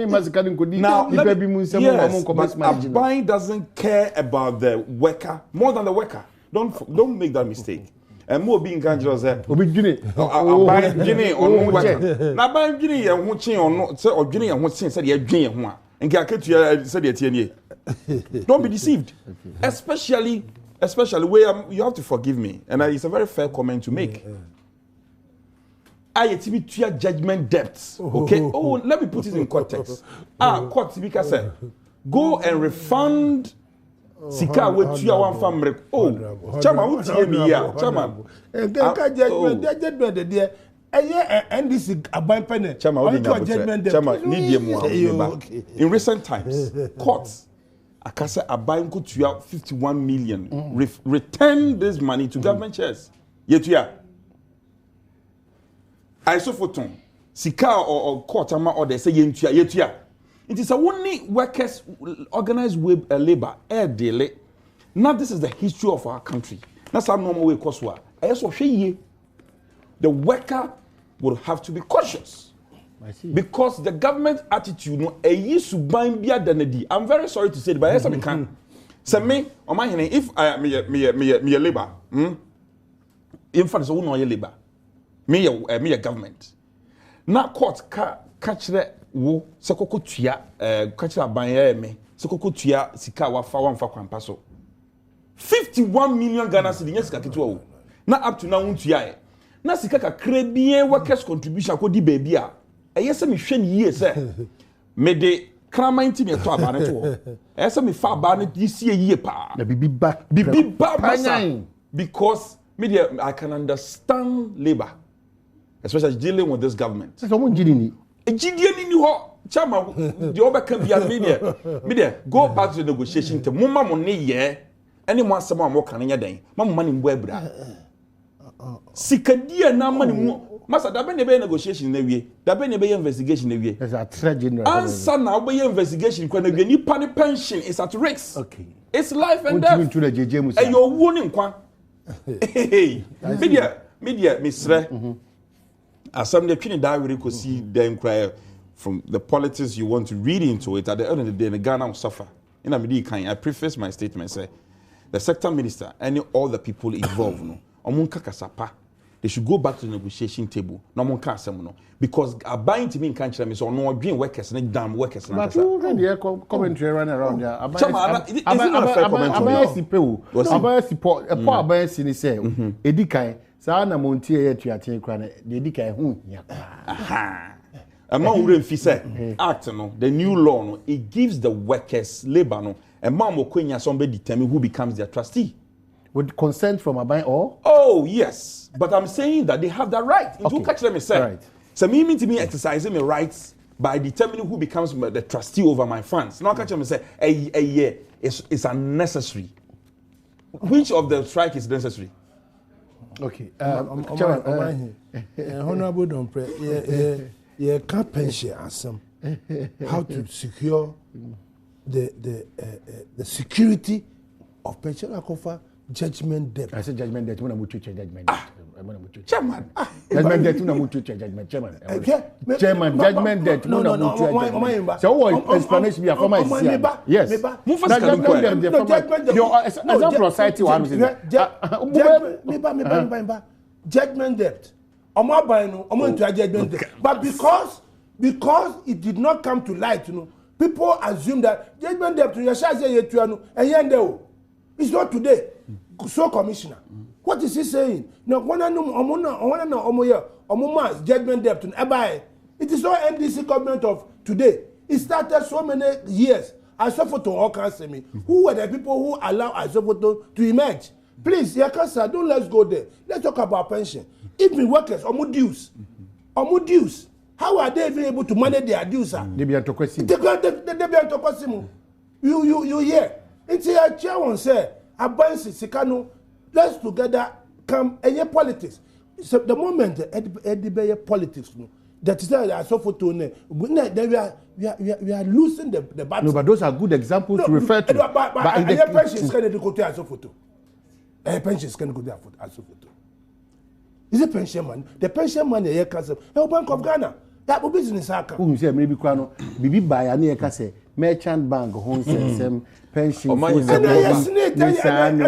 Abai doesn't care about the worker more than the worker. Don't make that mistake. And more being dangerous. Obi Gini. Abai Gini on worker. Na Abai Gini ya huchi on say or Gini ya huchi said ya Gini ho a. Nka ketu said ya tie. Don't be deceived. Especially where you have to forgive me, and it's a very fair comment to make. I to judgment debts. Okay. Oh, let me put it in context. Court speaker said, go and refund. Sika we tuya one family. Oh, chama who tie me here. Chama. Judgment there. And this is a buy penny. Chama need more. In recent times, courts Akasa Abai could tuya 51 million. Return this money to government chairs. Yetuya. I saw photon. Sika or court or they say yetuya. It is a only workers organized with labor air daily. Now this is the history of our country. That's how normal way coswa. The worker will have to be cautious. I see. Because the government attitude no used to bind bia than I'm very sorry to say it, but yes I can. So me, on my hand, if I me labor, in fact, so no labor. Me a government. Now court catch the wo sekoko tua catch the ban me sekoko tua sika wa fa wan fa kwampa so 51 million Ghana cedis nya sika keto wo na up to now untua na sika kakra bie workers contribution akodi baby a eyese me hwe ni yie se me de kraman ti me to aba ne to eyese me fa aba ne yie yie pa na bibi ba masa because media I can understand labor especially dealing with this government. So mo ngini ni Gideon in you, Chama, the over can be a media. Go back to the negotiation to Mumma Money, yeah. Anyone, someone more can in your day. Mamma money in Webra. Sikadia, now money more. Master, that been a negotiation in the way. That been a investigation in the way. There's a tragedy. Answer now by investigation when a new pension is at risk. Okay. It's life and death. And you're warning, Quan. Hey, media, Miss Re. As some the opinion that we could see them cry from the politics you want to read into it. At the end of the day, the Ghana will suffer. In a media kind, I preface my statement say the sector minister and all the people involved, no, omunka kasapa, they should go back to the negotiation table. No omunka asemuno because buying to me in country me so no dream workers and damn workers. But you can hear commentary run around there. Abayesi support. A poor abayesi ni say edikai. Sana montie yetu atin kra na dedi kai hu hia. Aha. Ama ure mfise act no the new law no it gives the workers labor no and man mo kwenya somebody determine who becomes their trustee with consent from Abai or oh yes but I'm saying that they have that right into catch them say right. So me mean to me exercising my rights by determining who becomes the trustee over my funds now catch them say a year is unnecessary. Which of the strike is necessary? Okay. Honorable Dompre, yeah, can't pension asem. How to secure the security of pension akofa judgment debt. I said judgment debt. When I'm with judgment. Chairman. Judgment debt. When I'm with judgment. Chairman. Chairman. Judgment debt. No. So what explanation be a former? Yes. Your example society one. judgment debt. Omo aban no, omo into judgment debt. But because it did not come to light, people assume that judgment debt to Yasha say yetuano and it's not today. So commissioner, what is he saying? No, omo judgment debt to Ebai. It is not NDC government of today. It started so many years. Asofoto all can say me. Who were the people who allow Asofoto to emerge? Please, Yakasa, don't let's go there. Let's talk about pension. Even workers, omo dues. How are they even able to manage their dues? They be antokosimu. They be antokosimu. You hear? It's a chairman say, Abansi Sikano, let's together come and politics. So the moment the politics, that is that Asofoto, we are losing the battle. No, but those are good examples to refer to. But in the pensions can go to Asofoto. Pensions can go to Asofoto. Is a pension man? The pension man here can say, Bank of Ghana. That will business account. Who say maybe kwano bibi buy ani can say merchant bank hon say pension for say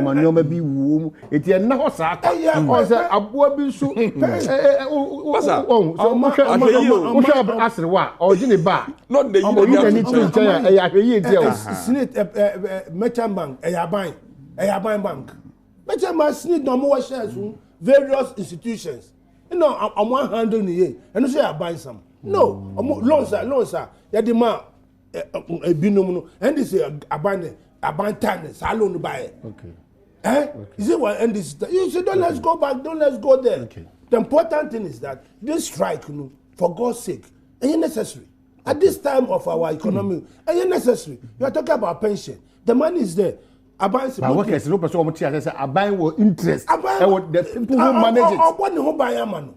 manoma bi wo eti na ho sa aka o say aboa bi so wasa so mo asre wa o ji ne ba not the you need to ya ahweyi eti o snit merchant bank eyaban bank merchant bank snit no mo shares various institutions I'm 100 year and you say I buy some no loans are ya the man binum and this abandon tan salon buy okay you see what and this you say don't let's go back, don't let's go there. Okay. The important thing is that this strike for God's sake is necessary at this time of our economy. Is necessary. You are talking about pension, the money is there. But workers no person omo tia say aban wo interest the people who manage it what no buy am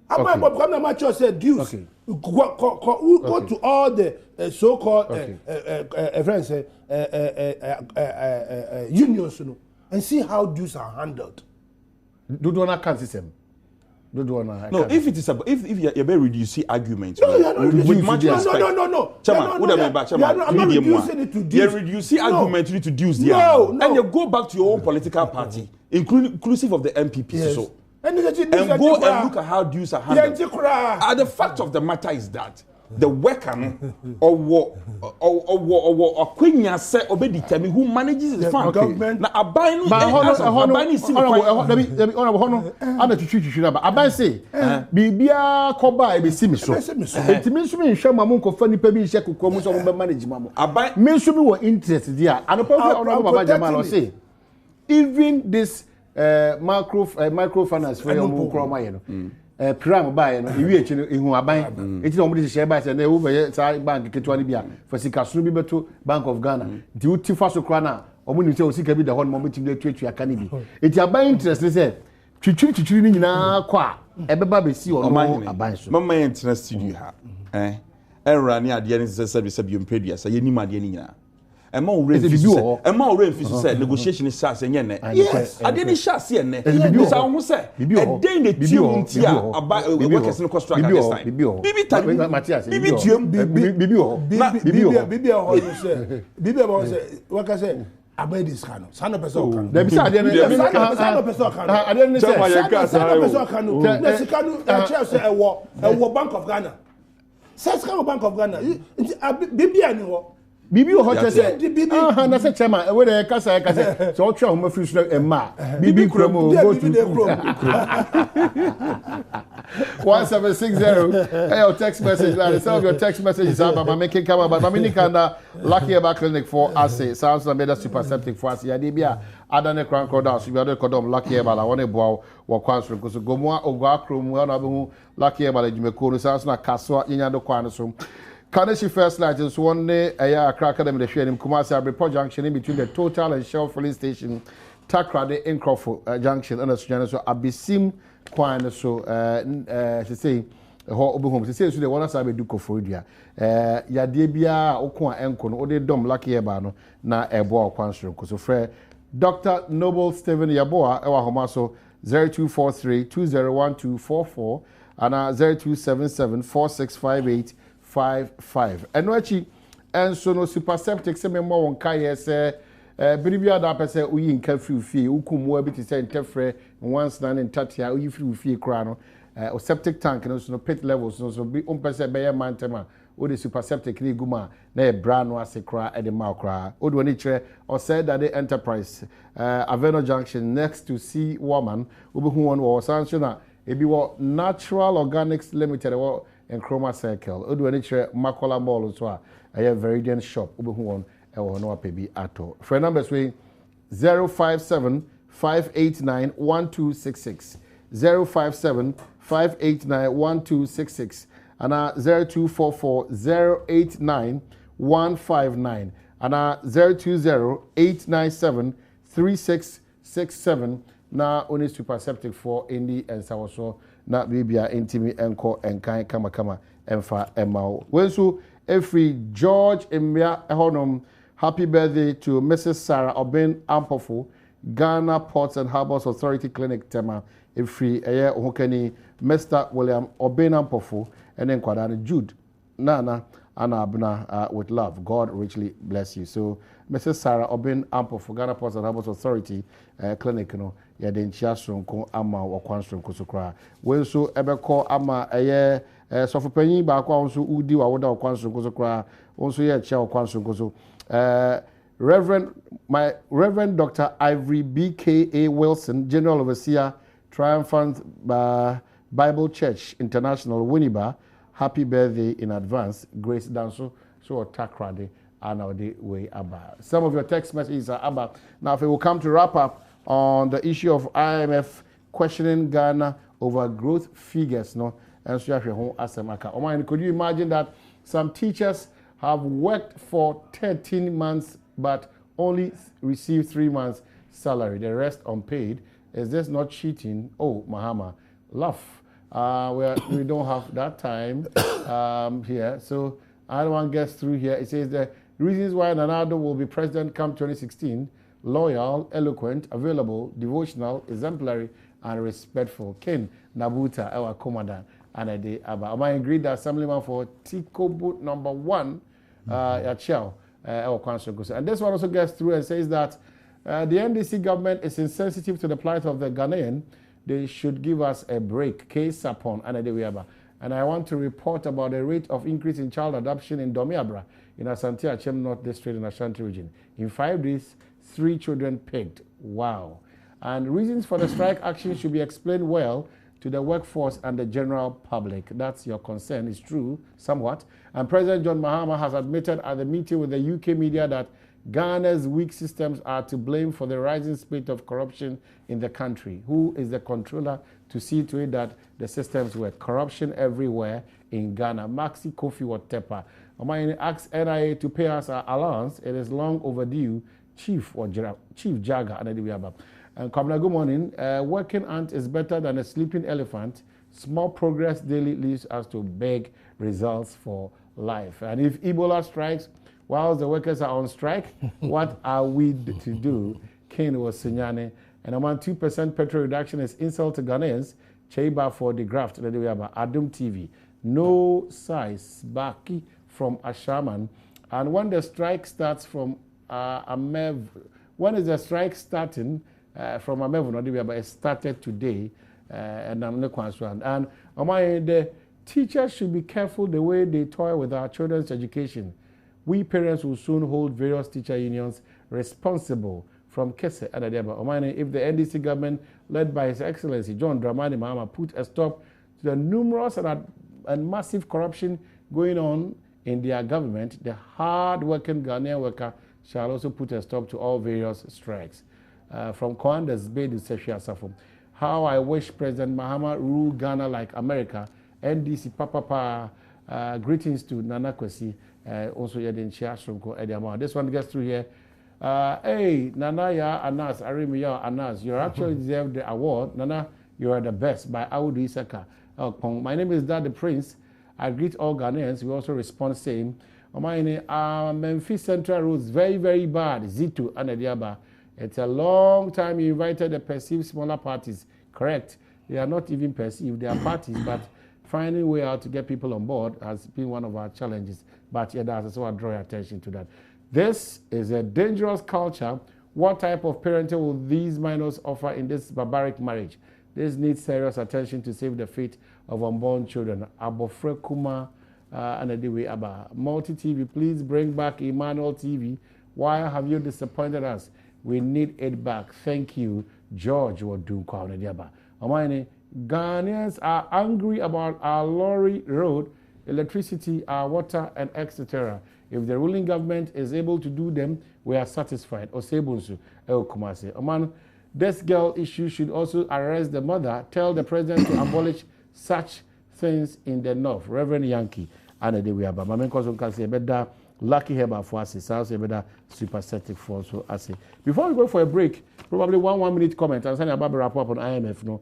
aban but come na match say dues go to all the so-called friends unions and see how dues are handled. Do not can system. No, if it is if you be reduce argument. No, you are not with much respect. No. Chairman, would have been chairman. I'm not reducing it to dues. You reduce argument to dues there. No. And you go back to your own political party, inclusive of the MPP. Yes. So. And go and look at how dues are handled. The fact of the matter is that the worker or Queen say obey determine who manages the fund. Now Aban ana twitwi na ba Aban say bibia koba e be simi so etimi nso me hwe mamu nkofa nipa bi hye kokomu so mo be manage mamu Aban me nso bi wo interest dia anopa ono baba Jamal say even this microfinance for your kroma ye no pram buy no ewi echi no ehu aban echi no mo de share buy say na wo be say bank ketwa ni bia for sika sunu bi beto Bank of Ghana di uti fa so kra na omo ni say o sika bi da hon mo betimi na tuatua aka ni bi eti aban interest say twitwiri ni nyina kwa ebeba be si ono aban so mama interest studio ha era ni ade ni say bi mpedua say ni ma de ni nyina Emma already say negotiation is shas enye ne yes ade ni shas ye ne so ho say e dey the team ntia about workers no cost strike this time bibi Matthias bibi tuem bibi ho say workers say about this kind of sana person kan dem say ade sana person kan ade ni say sana person kan na sikanu chair say ewo Bank of Ghana says Bank of Ghana bibi ani ho Bibi o hoche say na say chairman we dey kasa so twa ho mafiri so emma bibi kromo go to 1760 hey text message line some of your text messages are making come about mama nikanda lucky about clinic for assay sounds na better super septic for assay ya dey bia adane kran koda so we dey kodom lucky about la won boa wo kwansoro ko so gomo ogwa kromo na be hu lucky about jimeko no sounds na kaso nyanya do kwan so Kaneshi First Light is one day a crack academy the share in Kumasi Abripo Junction in between the Total and Shell filling station, Takrade in Crawford Junction, and so Abisim Kwan. So, she say, home. She says, they want us to do Kofodia. Yadebia, Okwa Enkon, or they dumb lucky ebano, na ebo Kwansro. So, Fred Dr. Noble Stephen Yaboa, Ewa Homaso 0243 201244 and 0277 4658. 55 eno achi enso no super septic se memmo won kai say Biribia da pese uyi nka free fee ukumu abi te say ntefre once na ntatia uyi free fee kra no o septic tank no so no pit levels no so bi umpese be mantema o de super septic ni guma na e bra no ase kra e de ma kra o do ni kire o said that the enterprise Aveno Junction next to Sea Woman obehu won wo sanso na ebi wo Natural Organics Limited wo in Chroma Circle o do ni kire Makola Mall so a Veridian shop obehu won e wo no apebi ato for numbers we 057 589 1266 057 589 1266 and 0244 089 159 and 020 897 3667 na only super septic for Indi and Sawaso na bibia intimi enko enkan kama emfa emao wensu every George Emia Ehonom. Happy birthday to Mrs. Sarah Obin Ampofo, Ghana Ports and Harbors Authority Clinic Tema. Every Hokeni, Mr. William Obin Ampofo, and then Kwadana Jude Nana Anna Abna with love. God richly bless you. So, Mrs. Sarah Obin Ampofo, Ghana Ports and Harbors Authority Clinic, no, ya den chiasron ko ama wakwansron ko sokra. When so ebeko ama sofopanyi ba kwa onso udi wa woda wakwansron ko sokra. Onso ye chia wakwansron ko so. Reverend Dr. Ivory B.K.A. Wilson, General Overseer, Triumphant Bible Church International, Winneba, happy birthday in advance. Grace Danso, so Takrade, and our day way Abba. Some of your text messages are Abba. Now, if we will come to wrap up on the issue of IMF questioning Ghana over growth figures, no, and so you have your home asemaka. Oman, could you imagine that some teachers have worked for 13 months but only received 3 months salary, the rest unpaid? Is this not cheating? Oh, Mahama, laugh. We don't have that time here. So I don't want to get through here. It says the reasons why Nana Adom will be president come 2016: loyal, eloquent, available, devotional, exemplary, and respectful. Ken Nabuta, our commander, and I did Abba. Am I agreed that Assemblyman for Tikobo number 1, Yachel, our council. And this one also gets through and says that the NDC government is insensitive to the plight of the Ghanaian. They should give us a break. Case upon Anadewiaba. And I want to report about the rate of increase in child adoption in Domiabra, in Asante Achem North District in Ashanti region. In 5 days, 3 children pegged. Wow. And reasons for the strike action should be explained well to the workforce and the general public. That's your concern. It's true, somewhat. And President John Mahama has admitted at the meeting with the UK media that Ghana's weak systems are to blame for the rising spate of corruption in the country. Who is the controller to see to it that the systems work? Corruption everywhere in Ghana. Maxi Kofi Watepa. Omayini asks NIA to pay us our allowance. It is long overdue. Chief Jaga Anadiwiaba. And Kwabena, good morning. Working ant is better than a sleeping elephant. Small progress daily leads us to big results for life. And if Ebola strikes while the workers are on strike, what are we to do? Kane was Sinyane. And around 2% petrol reduction is insult to Ghanaians. Cheba for the graft. Adom TV. No size. Baki from Ashaman. And when the strike starts from Amev, when is the strike starting? From Amev, it started today, and I'm not concerned. And the teachers should be careful the way they toy with our children's education. We parents will soon hold various teacher unions responsible from Kese and Adeba. If the NDC government, led by His Excellency John Dramani Mahama, put a stop to the numerous and massive corruption going on in their government, the hard-working Ghanaian worker shall also put a stop to all various strikes. From Kwanda's Bay to Sefia Safo. How I wish President Mahama ruled Ghana like America. NDC Papa. Greetings to Nana Kwesi. Also, Yadin Chiasronko Ediama. This one gets through here. Hey, Nana Ya Anas, Arimiya Anas, you actually deserve the award. Nana, you are the best by Audu Isaka. My name is Dad the Prince. I greet all Ghanaians. We also respond same. Memphis Central roads very, very bad. Zito Anadiaba. It's a long time you invited the perceived smaller parties. Correct. They are not even perceived. They are parties, but finding a way out to get people on board has been one of our challenges. But yeah, that's also I draw your attention to that. This is a dangerous culture. What type of parenting will these minors offer in this barbaric marriage? This needs serious attention to save the fate of unborn children. Abofre Kuma and Adiwe Abba. Multi TV, please bring back Emmanuel TV. Why have you disappointed us? We need it back. Thank you, George Wadunko Nediaba. Omani, Ghanaians are angry about our lorry road, electricity, our water, and etc. If the ruling government is able to do them, we are satisfied. Osebunsu, Kumase. Oman, this girl issue should also arrest the mother. Tell the president to abolish such things in the north. Reverend Yankee, and the way about Mamen Koson can say better lucky heba for us, sounds better superstic for so I say. Before we go for a break, probably one minute comment. I'm saying about the wrap up on IMF. No,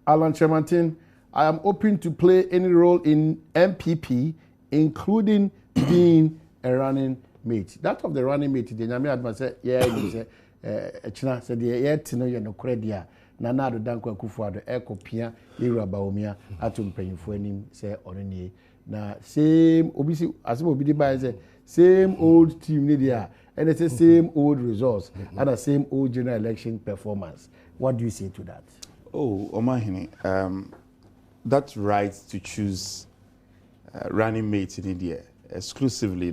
Alan Chemantin, I am open to play any role in MPP, including being a running mate. That of the running mate, the Nyame Adma said, yeah, you say, China said, yeah, Tino, you're no credit. Nana do Danko Kufuado, Eko Pia, Ira Baumia, Atum paying for him, say, Orani. Now, same, obviously, as we be by say, same old team, Nidia, and it's the same old results, and the same old general election performance. What do you say to that? Oh, Omahini, that right to choose running mates in India exclusively,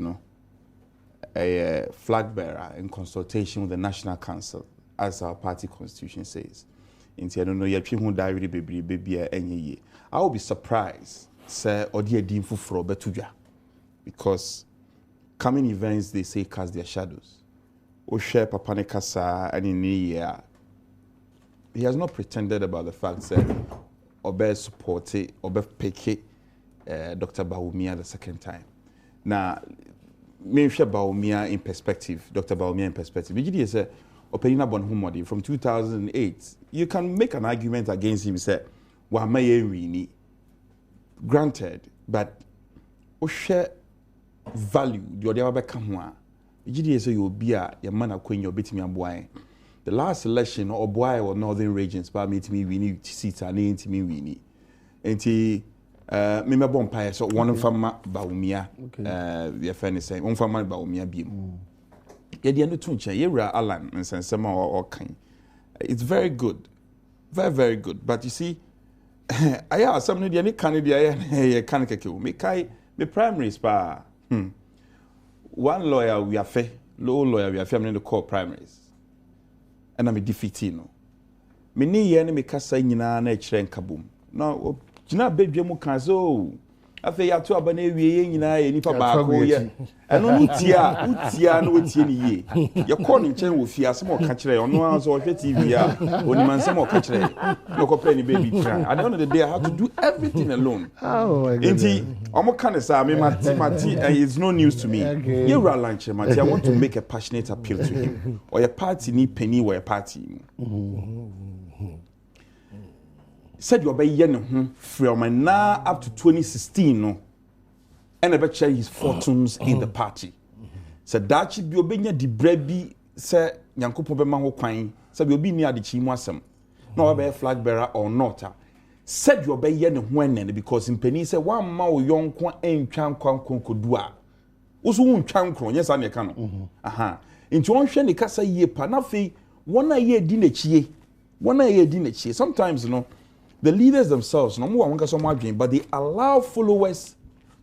a flag bearer in consultation with the National Council, as our party constitution says. I don't know, I will be surprised, sir, or dear Dean Fufro Betuja, because coming events, they say, cast their shadows. O share Papanikasa and in year. He has not pretended about the fact that Obe supported, Obe Peke, Dr. Baumia the second time. Now, me share Baumia in perspective, Dr. Baumia in perspective. BGD said, Openina Bonhumodi from 2008. You can make an argument against him, say, Wamaye granted, but o share value, the other Becamwa. BGD said, you'll be a man of Queen, you'll beat me a boy. The last election, or boy or Northern Regions, but me to me, we need seats and ain't me, we need. And he, me bompire, so one of them Baumia, the affair is saying, one from my Baumia beam. The end of Tuncha, Yera Alan, and Sansama or Kain. It's very good. Very, very good. But you see, I have some of the Canadian, me primary spa. One lawyer, we are fair, low lawyer, we are fair in the core primaries. And I'm a defeatino. Me ni enemy kasa nyina na echire nkabom. Na gina bedwe mu kan so. Afi ya to abane wie nyina ye nipa baako ye. Eno utia na wetie ni ye. Ye call ni nchen wo fi asem o ka kire ono an so hwe TV a oni mansem o ka kire. No ko play ni baby try. At the end of the day I have to do everything alone. Oh my god. Enti omo kan say me mati it's no news to me. Okay. You run lunch mati I want to make a passionate appeal to him. Or your party ni penny or your party. Said you obey yen from now up to 2016 no and never share his fortunes in the party. Said that should be obeying the brebi say Yankupo Bema ho kwan said you be near the chimuasem. No obey flag bearer or not. Said you obey yen when because in penny say one ma young kwan en twan kwan kodua. Oso won twan kron yes an yeka no. Aha. Into one hwe ne kasa ye pa na fe one aye di na chie. One aye di na chie. Sometimes the leaders themselves, no more but they allow followers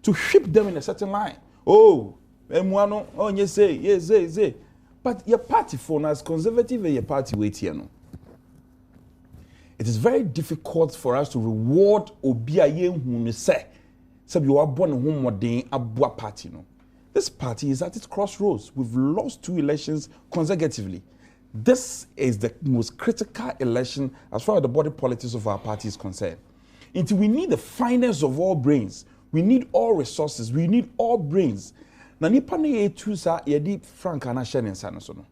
to ship them in a certain line. Oh, Emuano, oh, yes, say. But your party for as conservative as your party wait here. No. It is very difficult for us to reward Obiaye who say, so you are born home more than a boa party. No. This party is at its crossroads. We've lost 2 elections consecutively. This is the most critical election as far as the body politics of our party is concerned. Until we need the finest of all brains, we need all resources, we need all brains. Na nipa na ye tusa ye di frank ana share nsa no so no.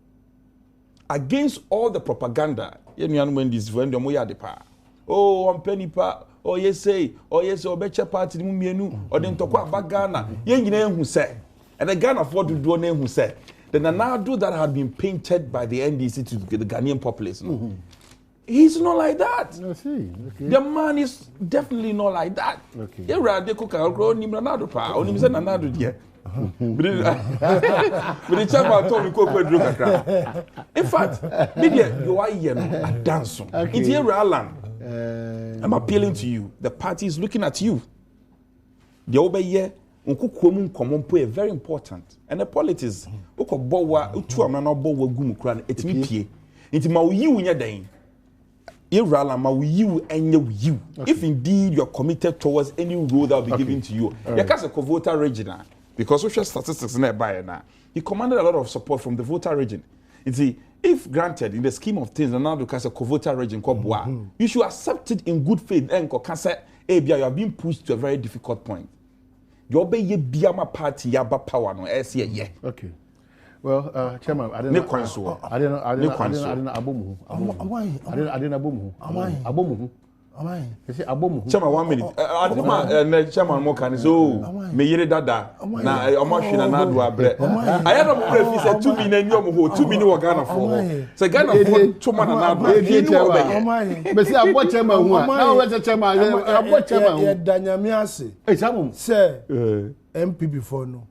Against all the propaganda, ye nuanu when this when dem ya de pa. Oh, on penny pa, oh yes say, obecha party mu mienu, or den tokwa bagana. Ye nyina ehu say. And the Ghana for do do na ehu say. The Nanado that had been painted by the NDC to the Ghanaian populace. No? He's not like that. No, see. Okay. The man is definitely not like that. Okay. But the chairman told me go pedro kakra. In fact, media you are here no dance. It's here Alan. I'm appealing to you. The party is looking at you. The over here is very important. And the politics, if indeed you're committed towards any role that will be given to you. You can't say voter region because social statistics nearby now. He commanded a lot of support from the voter region. If granted in the scheme of things, now because a voter region you should accept it in good faith and you are being pushed to a very difficult point. You obey ye biama party yaba power no yeah. Okay. Well, Chairman, I didn't abomu. You see abomu. Chairman, 1 minute. Chairman mo kan so me yire dada na omahwe na do abre. I don't know if he said 2 million you mo 2 million Ghana for. Say Ghana for 2 man na do. Me say abo chairman hu a. Now we chairman abo chairman. Ye danyame ase. Eh chairman. Say MPP for no.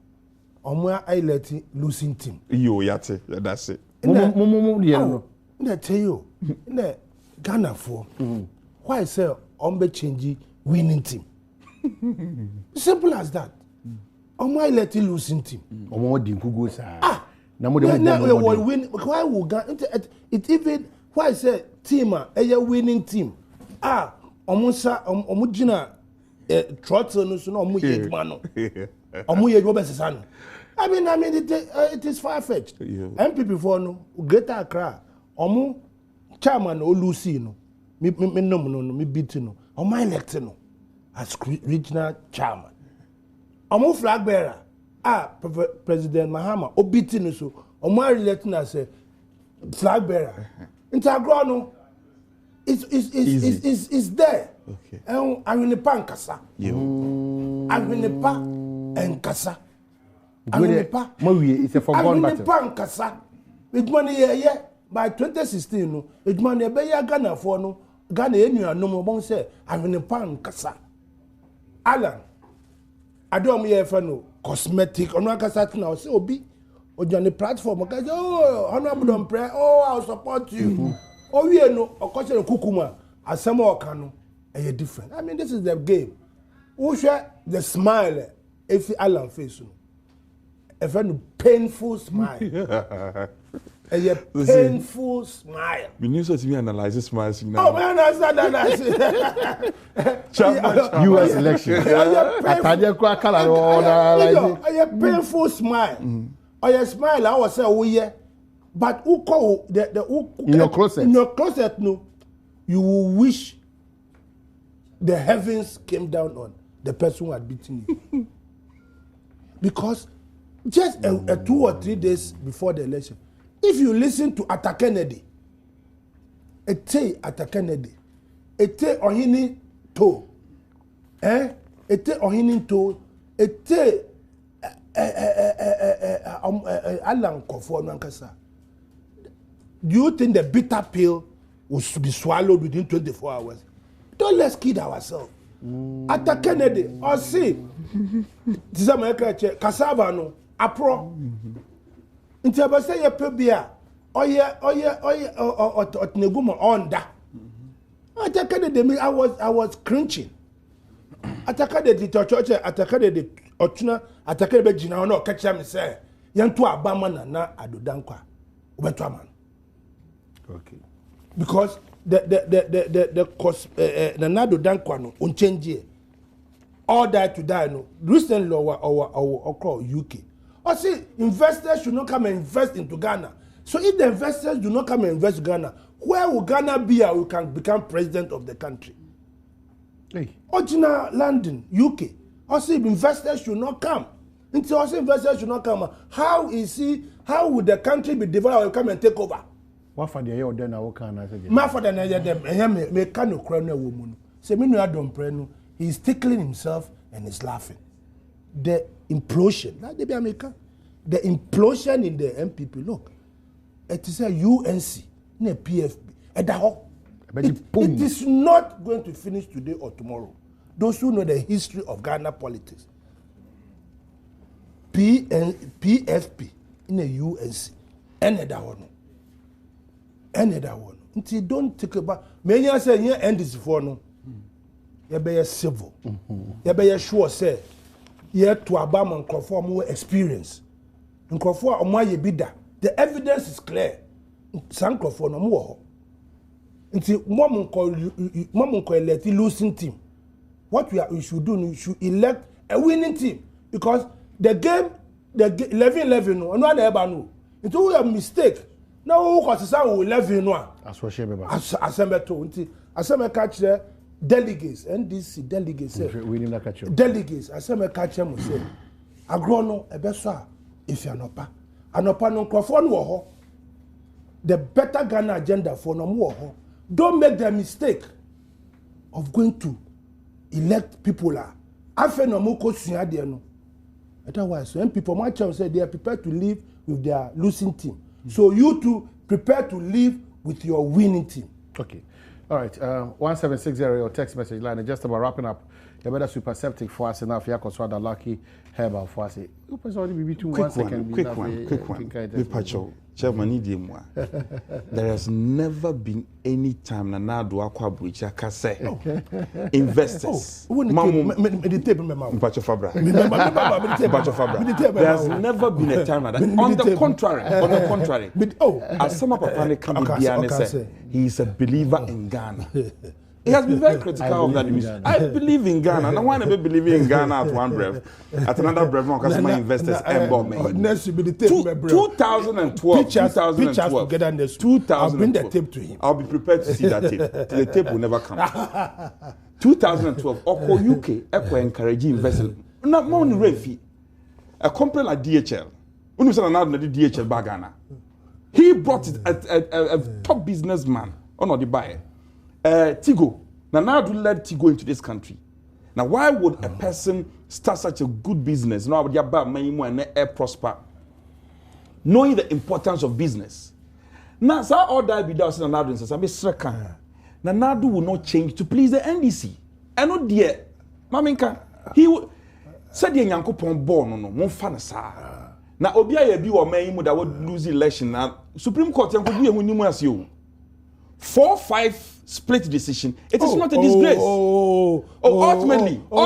Omo I let losing team. Yo yate, that's it. No. Na tell you. Na Ghana for. Why say ombe change winning team? Simple as that. Omo I let losing team. Omo di nkugo sa. Na win. Why will Ghana it even why say team a winning team? Omo jina trottle no so no omo yedma no. Omo yedma be sesa no. I mean it is far-fetched. MPP for no Greater Accra omo chairman Olusi no me beat no omo elect no as regional chairman. Omo flag bearer President Mahama obiti no so omo elect na as flag bearer. Integral no is there. Okay. And Awinipa nkasa. Awinipa nkasa. Awinipa. It's a forgotten battle. Awinipa nkasa. Edmani ye by 2016 no. Edmani be ya Ghana for no. Ghana enu no bon say Awinipa nkasa. Alan. Adom ye fa no cosmetic ono nkasa na say obi ojani platform ka say honorable don pray I'll support you. We no okoche kukuma asema okano e different. I mean this is the game. Who share the smile if Alan face no. A very painful smile. A painful smile. We need to analyze smiles now. Oh man, that's US election. A painful smile. Or a smile I was say oh yeah. But who call the in your closet? In your closet, no, you will wish the heavens came down on the person who had beaten you. Because just a 2 or 3 days before the election, if you listen to Atta Kennedy, Atta Kennedy, Ohini To, Ohini To, Alan Kofo Nankasa. Do you think the bitter pill will be swallowed within 24 hours? Don't let's kid ourselves. Atta Kennedy, or see, this is America, cassava no, apro. Until I say a pebia, or neguma on that. Atta Kennedy, I was cringing. Atta Kennedy, church, Atta Kennedy, Otuna, Atta Kennedy, Gina, no, catch me say, Yantu Abamana na Adudankwa, Ubetwaman. Okay. Because the cost Nado Dankwano unchange all that to die no recently or call UK. Or see investors should not come and invest into Ghana. So if the investors do not come and invest in Ghana, where will Ghana be who can become president of the country? Hey. Original London, UK. Or see investors should not come. Until also investors should not come. How would the country be developed and come and take over? What for the year then I can I say? My father na dem me can no kra na wo mu no. Say me no Adom pray no. He's tickling himself and he's laughing. The implosion. That they be America. The implosion in the MPP. Look. It is a UNC, na PFP. It is not going to finish today or tomorrow. Those who know the history of Ghana politics. PSP in a UNC. Any that one. Until don't take about many are saying here end is for no. You be civil. You be sure say you to Obama and conform more experience. And conform on my bidda. The evidence is clear. San conform no more. Until mom call elect losing team. What we should do, we should elect a winning team because the game, 11-11 no, and one ever know. It's all a mistake. Now who cause say 11 no. As what she be. Assemble to until assemble catch the delegates NDC delegates say we need to catch you. delegates assemble catch them say agro no e be so a if you anopa no crofo no ho the better Ghana agenda for no mo ho. Don't make the mistake of going to elect people afe no mo ko sua de no. Otherwise when people might say they are prepared to live with their losing team. So you too prepare to live with your winning team. Okay. All right. 1760 or text message line. Just about wrapping up. You better super septic for us enough. You can swallow lucky herbal for us. You can only be between 1 second. Quick one. Chairman, there has never been any time na do akwa bridge aka say investors. There has never been a time that on the contrary, as some papa can be say he is a believer in Ghana. He has been very critical of that image. I believe in Ghana, and I want to be believing in Ghana at one breath. At another breath, because my investors embark me. 2012. I'll bring the tape to him. I'll be prepared to see that tape. The tape will never come. 2012, Oko UK, Eko encourage investors. Not more than Refi. A company like DHL. When you say another DHL by Ghana, he brought it a top businessman. Oh no, the buyer. Tigo. Now do let Tigo into this country. Now, why would a person start such a good business? Now, would you buy money more and prosper? Knowing the importance of business. Now, so all that be done in Nadu says, I'm a srekan. Now, Nadu will not change to please the NDC. And not dear, Maminka, he said the Yanko Pon born no one fan sa. Now, Obia ye be or may that would lose election. Now, Supreme Court could be a winning as you. 4-5 split decision. It is not a disgrace. Ultimately. No.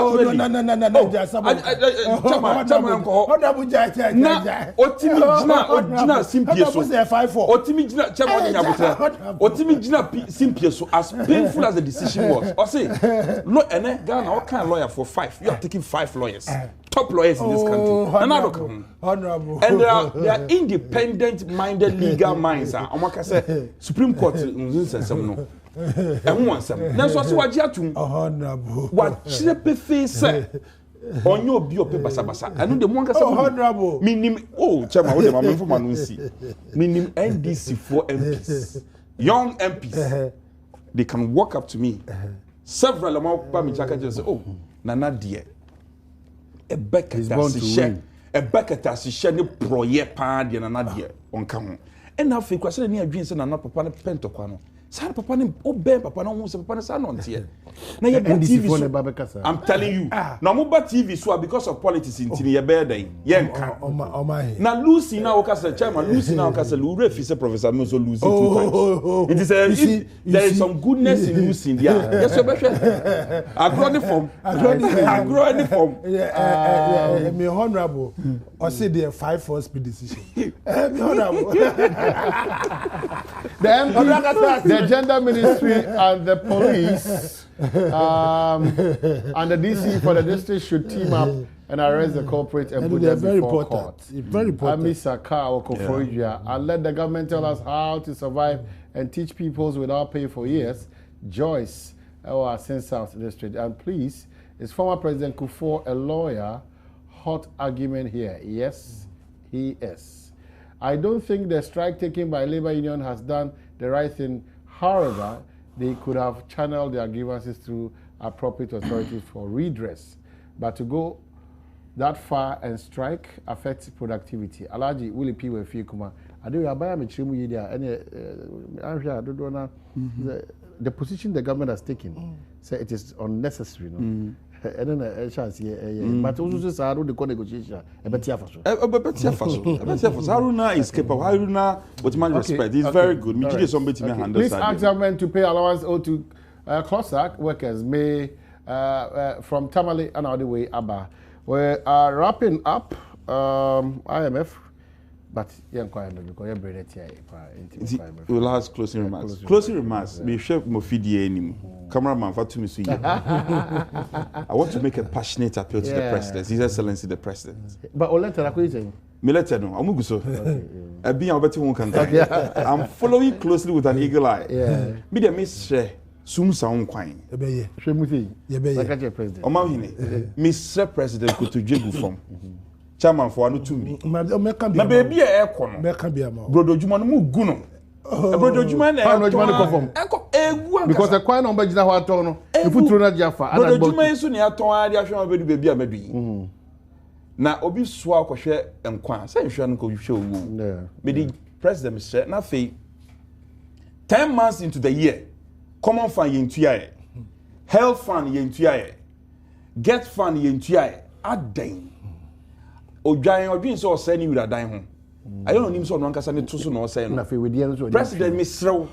Otimi Simpieso, as painful as the decision was. I say, look, and Ghana, what kind of lawyer for 5? You are taking 5 lawyers. Top lawyers in this country. Honorable. And they are independent-minded legal minds. Supreme Court no. And one some. Now so what you to honorable. What chepe face on your bio paper basa. I know the one say honorable. Minim chairman what the man for manunsi. Minim NDC for MPs. Young MPs. They can walk up to me. Several amount pa me chaka just say, "Oh, nana dear. A bucket as share no proye pa de nana dear on ka. And now fi kwase ni adwin say nana papa ne pento kwa no. San papa ne obey papa no hu say papa ne sa no ntie. Na ye TV so I'm telling you. Na mo ba TV so because of politics in tini ye be dan. Ye nka. Na Lucy na okasa chairman Lucy na okasa Lure fi say Professor Mozo Lucy 2 times. It is there is some goodness in Lucy in there. Yes, you be sure. Agro any form. Me honorable. Or say there 5-4 speed decision. Me honorable. The gender ministry and the police and the DC for the district should team up and arrest the culprit and put them before court. Very important. And let the government tell us how to survive and teach peoples without paying for years. Joyce, our South District. And please, is former President Kufuor a lawyer? Hot argument here. Yes, he is. I don't think the strike taken by Labour Union has done the right thing. However, they could have channeled their grievances through appropriate authorities for redress. But to go that far and strike affects productivity. Alaji Willie P. Wefikuma. I do abaya me chimu yidia the position the government has taken say it is unnecessary. No? And then a chance here, but also say Saru the negotiation. A better for so. Haruna is capable. Haruna, with my respect, he's very good. Me just somebody to handle. Please ask government to pay allowance or to Closac workers may from Tamale and all the way Abba. We are wrapping up IMF. But young quiet because you're brilliant here. We'll ask closing remarks. Closing remarks. Me share Mofidi anymore. Cameraman, for 2 minutes. I want to make a passionate appeal to the president, His Excellency the President. But Olenta, what are you saying? Me let you know. I'm going to I'm following closely with an eagle eye. Me the miss share. Sum sound quine. Ebeye. Shemuthi. Yebeye. Like a president. Omahine. Mr. President Kutujebu from. Chairman for anu to me. Na baby e kono. Meka bia ma. Brodo Juma no mu gu no. Brodo Juma na e ko egu because the kwan number gina ho aton no. Ifuturo na jafa. Brodo Juma isu ne aton ade ahwe ma bedu baby amadu yi. Na obi so akohwe enkwan. Say nhwe no ko hwe owu. Me the president say na fe 10 months into the year. Common fund yentuaye. Health fund yentuaye. Get fund yentuaye. Aden. Odwan so say ni wura dan ho. I don't know him so no ankasa ne to so no say no. President Misrew,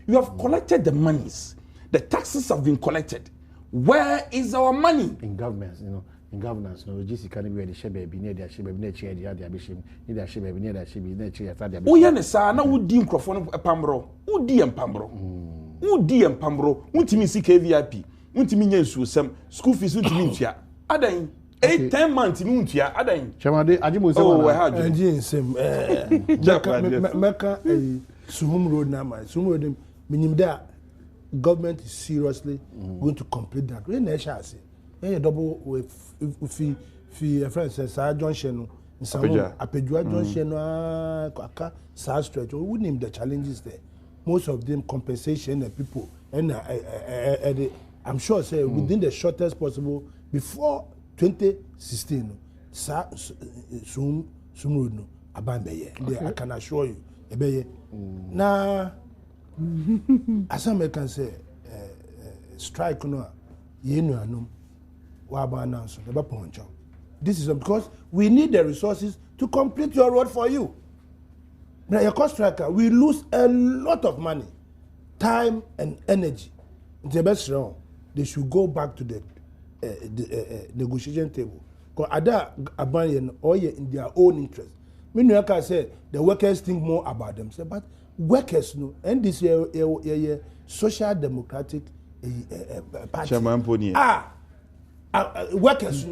you have collected the monies. The taxes have been collected. Where is our money? In governments, in governance, just can be the shebe be near the shebe near chair the abishim, near the shebe near the shebe near chair the abishim. Oh yeah, sa na wo di microphone pambro. Wo di empambro. Wo di empambro. Untimi si KVIP. Untimi nya nsuosam. School fees untimi ntua. Adan 10 months mi ntua adan. Chamade ajimo se wana. Oh, we nsem meka Suhum Road na ma. Suhum Road minim da government is seriously going to complete that. We na sha ase. E double with fi friends say junction no. Apejua junction no aka sa stretch. We name the challenges there. Most of them compensation the people and I'm sure say within the shortest possible before 2016 Sum Road no abambeye. I can assure you ebeye na as American say strike no yenu anum wa ba announce the poncho. This is because we need the resources to complete your road for you. Now, your cost striker, we lose a lot of money, time, and energy. The best round, they should go back to the negotiation table. Because other abandon or in their own interest. Meaning, like I said, the workers think more about themselves, but workers know, and this year, social democratic party. Workers,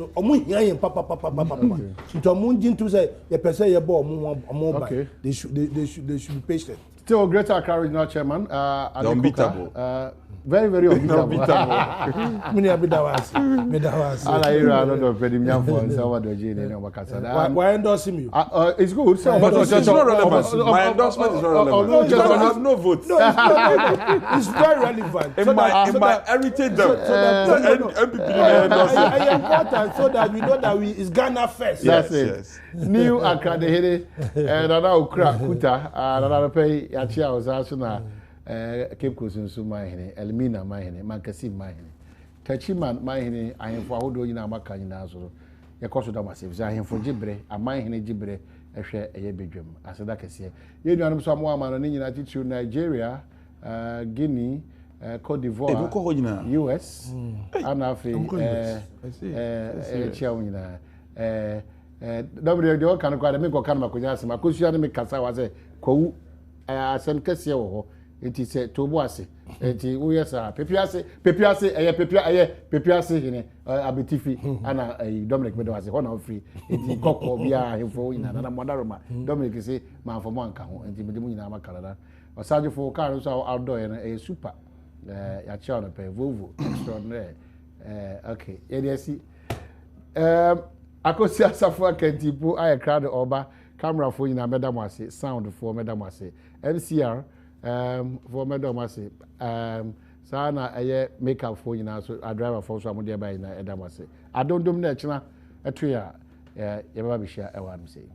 they should be patient. Still greater courage, now, Chairman. Unbeatable. Very, very unbeatable. Why endorsing you? It's good. But it's not relevant. My endorsement is not relevant. No, just I have no votes. No, it's very relevant. In my heritage, MPP important so that we know that it's Ghana first. That's it. New Accra, the Hede, and another Kuta, another pay, Achia was also now. Cape Coast in Sumahine, Elmina Mahine, Mancassi Mahine. Tachiman Mahine, I am for Hodo in Amaka in Azuro. A cost of Damascus, I am for Gibre, a Mahine Gibre, a share a bedroom. As I can say, you know, some woman in United to Nigeria, Guinea, Cote d'Ivoire, US, and Africa, China. W can acquire me, Kanaka, my cushion, make Casa was a co. Some Cassia. It is a Toboase. It is Pepiase, Pepiase, Abitifi, and a Dominic Meadow as a honor free. It is Coco Bia, him for in another Madaroma. Dominic is a man for Monka, and Timothy Canada. Or Sergeant for cars outdoor and a super Yachana pay, Volvo, extraordinary. Okay, ADSC. I could see a Safra Kentipu, I crowd over camera for in a Madamasi, sound for Madamasi, MCR. For Madamasi, Sana a makeup for you now, so I drive a force of Mudia by Adamasi. I don't do that, a tria, Yababisha, I want to say.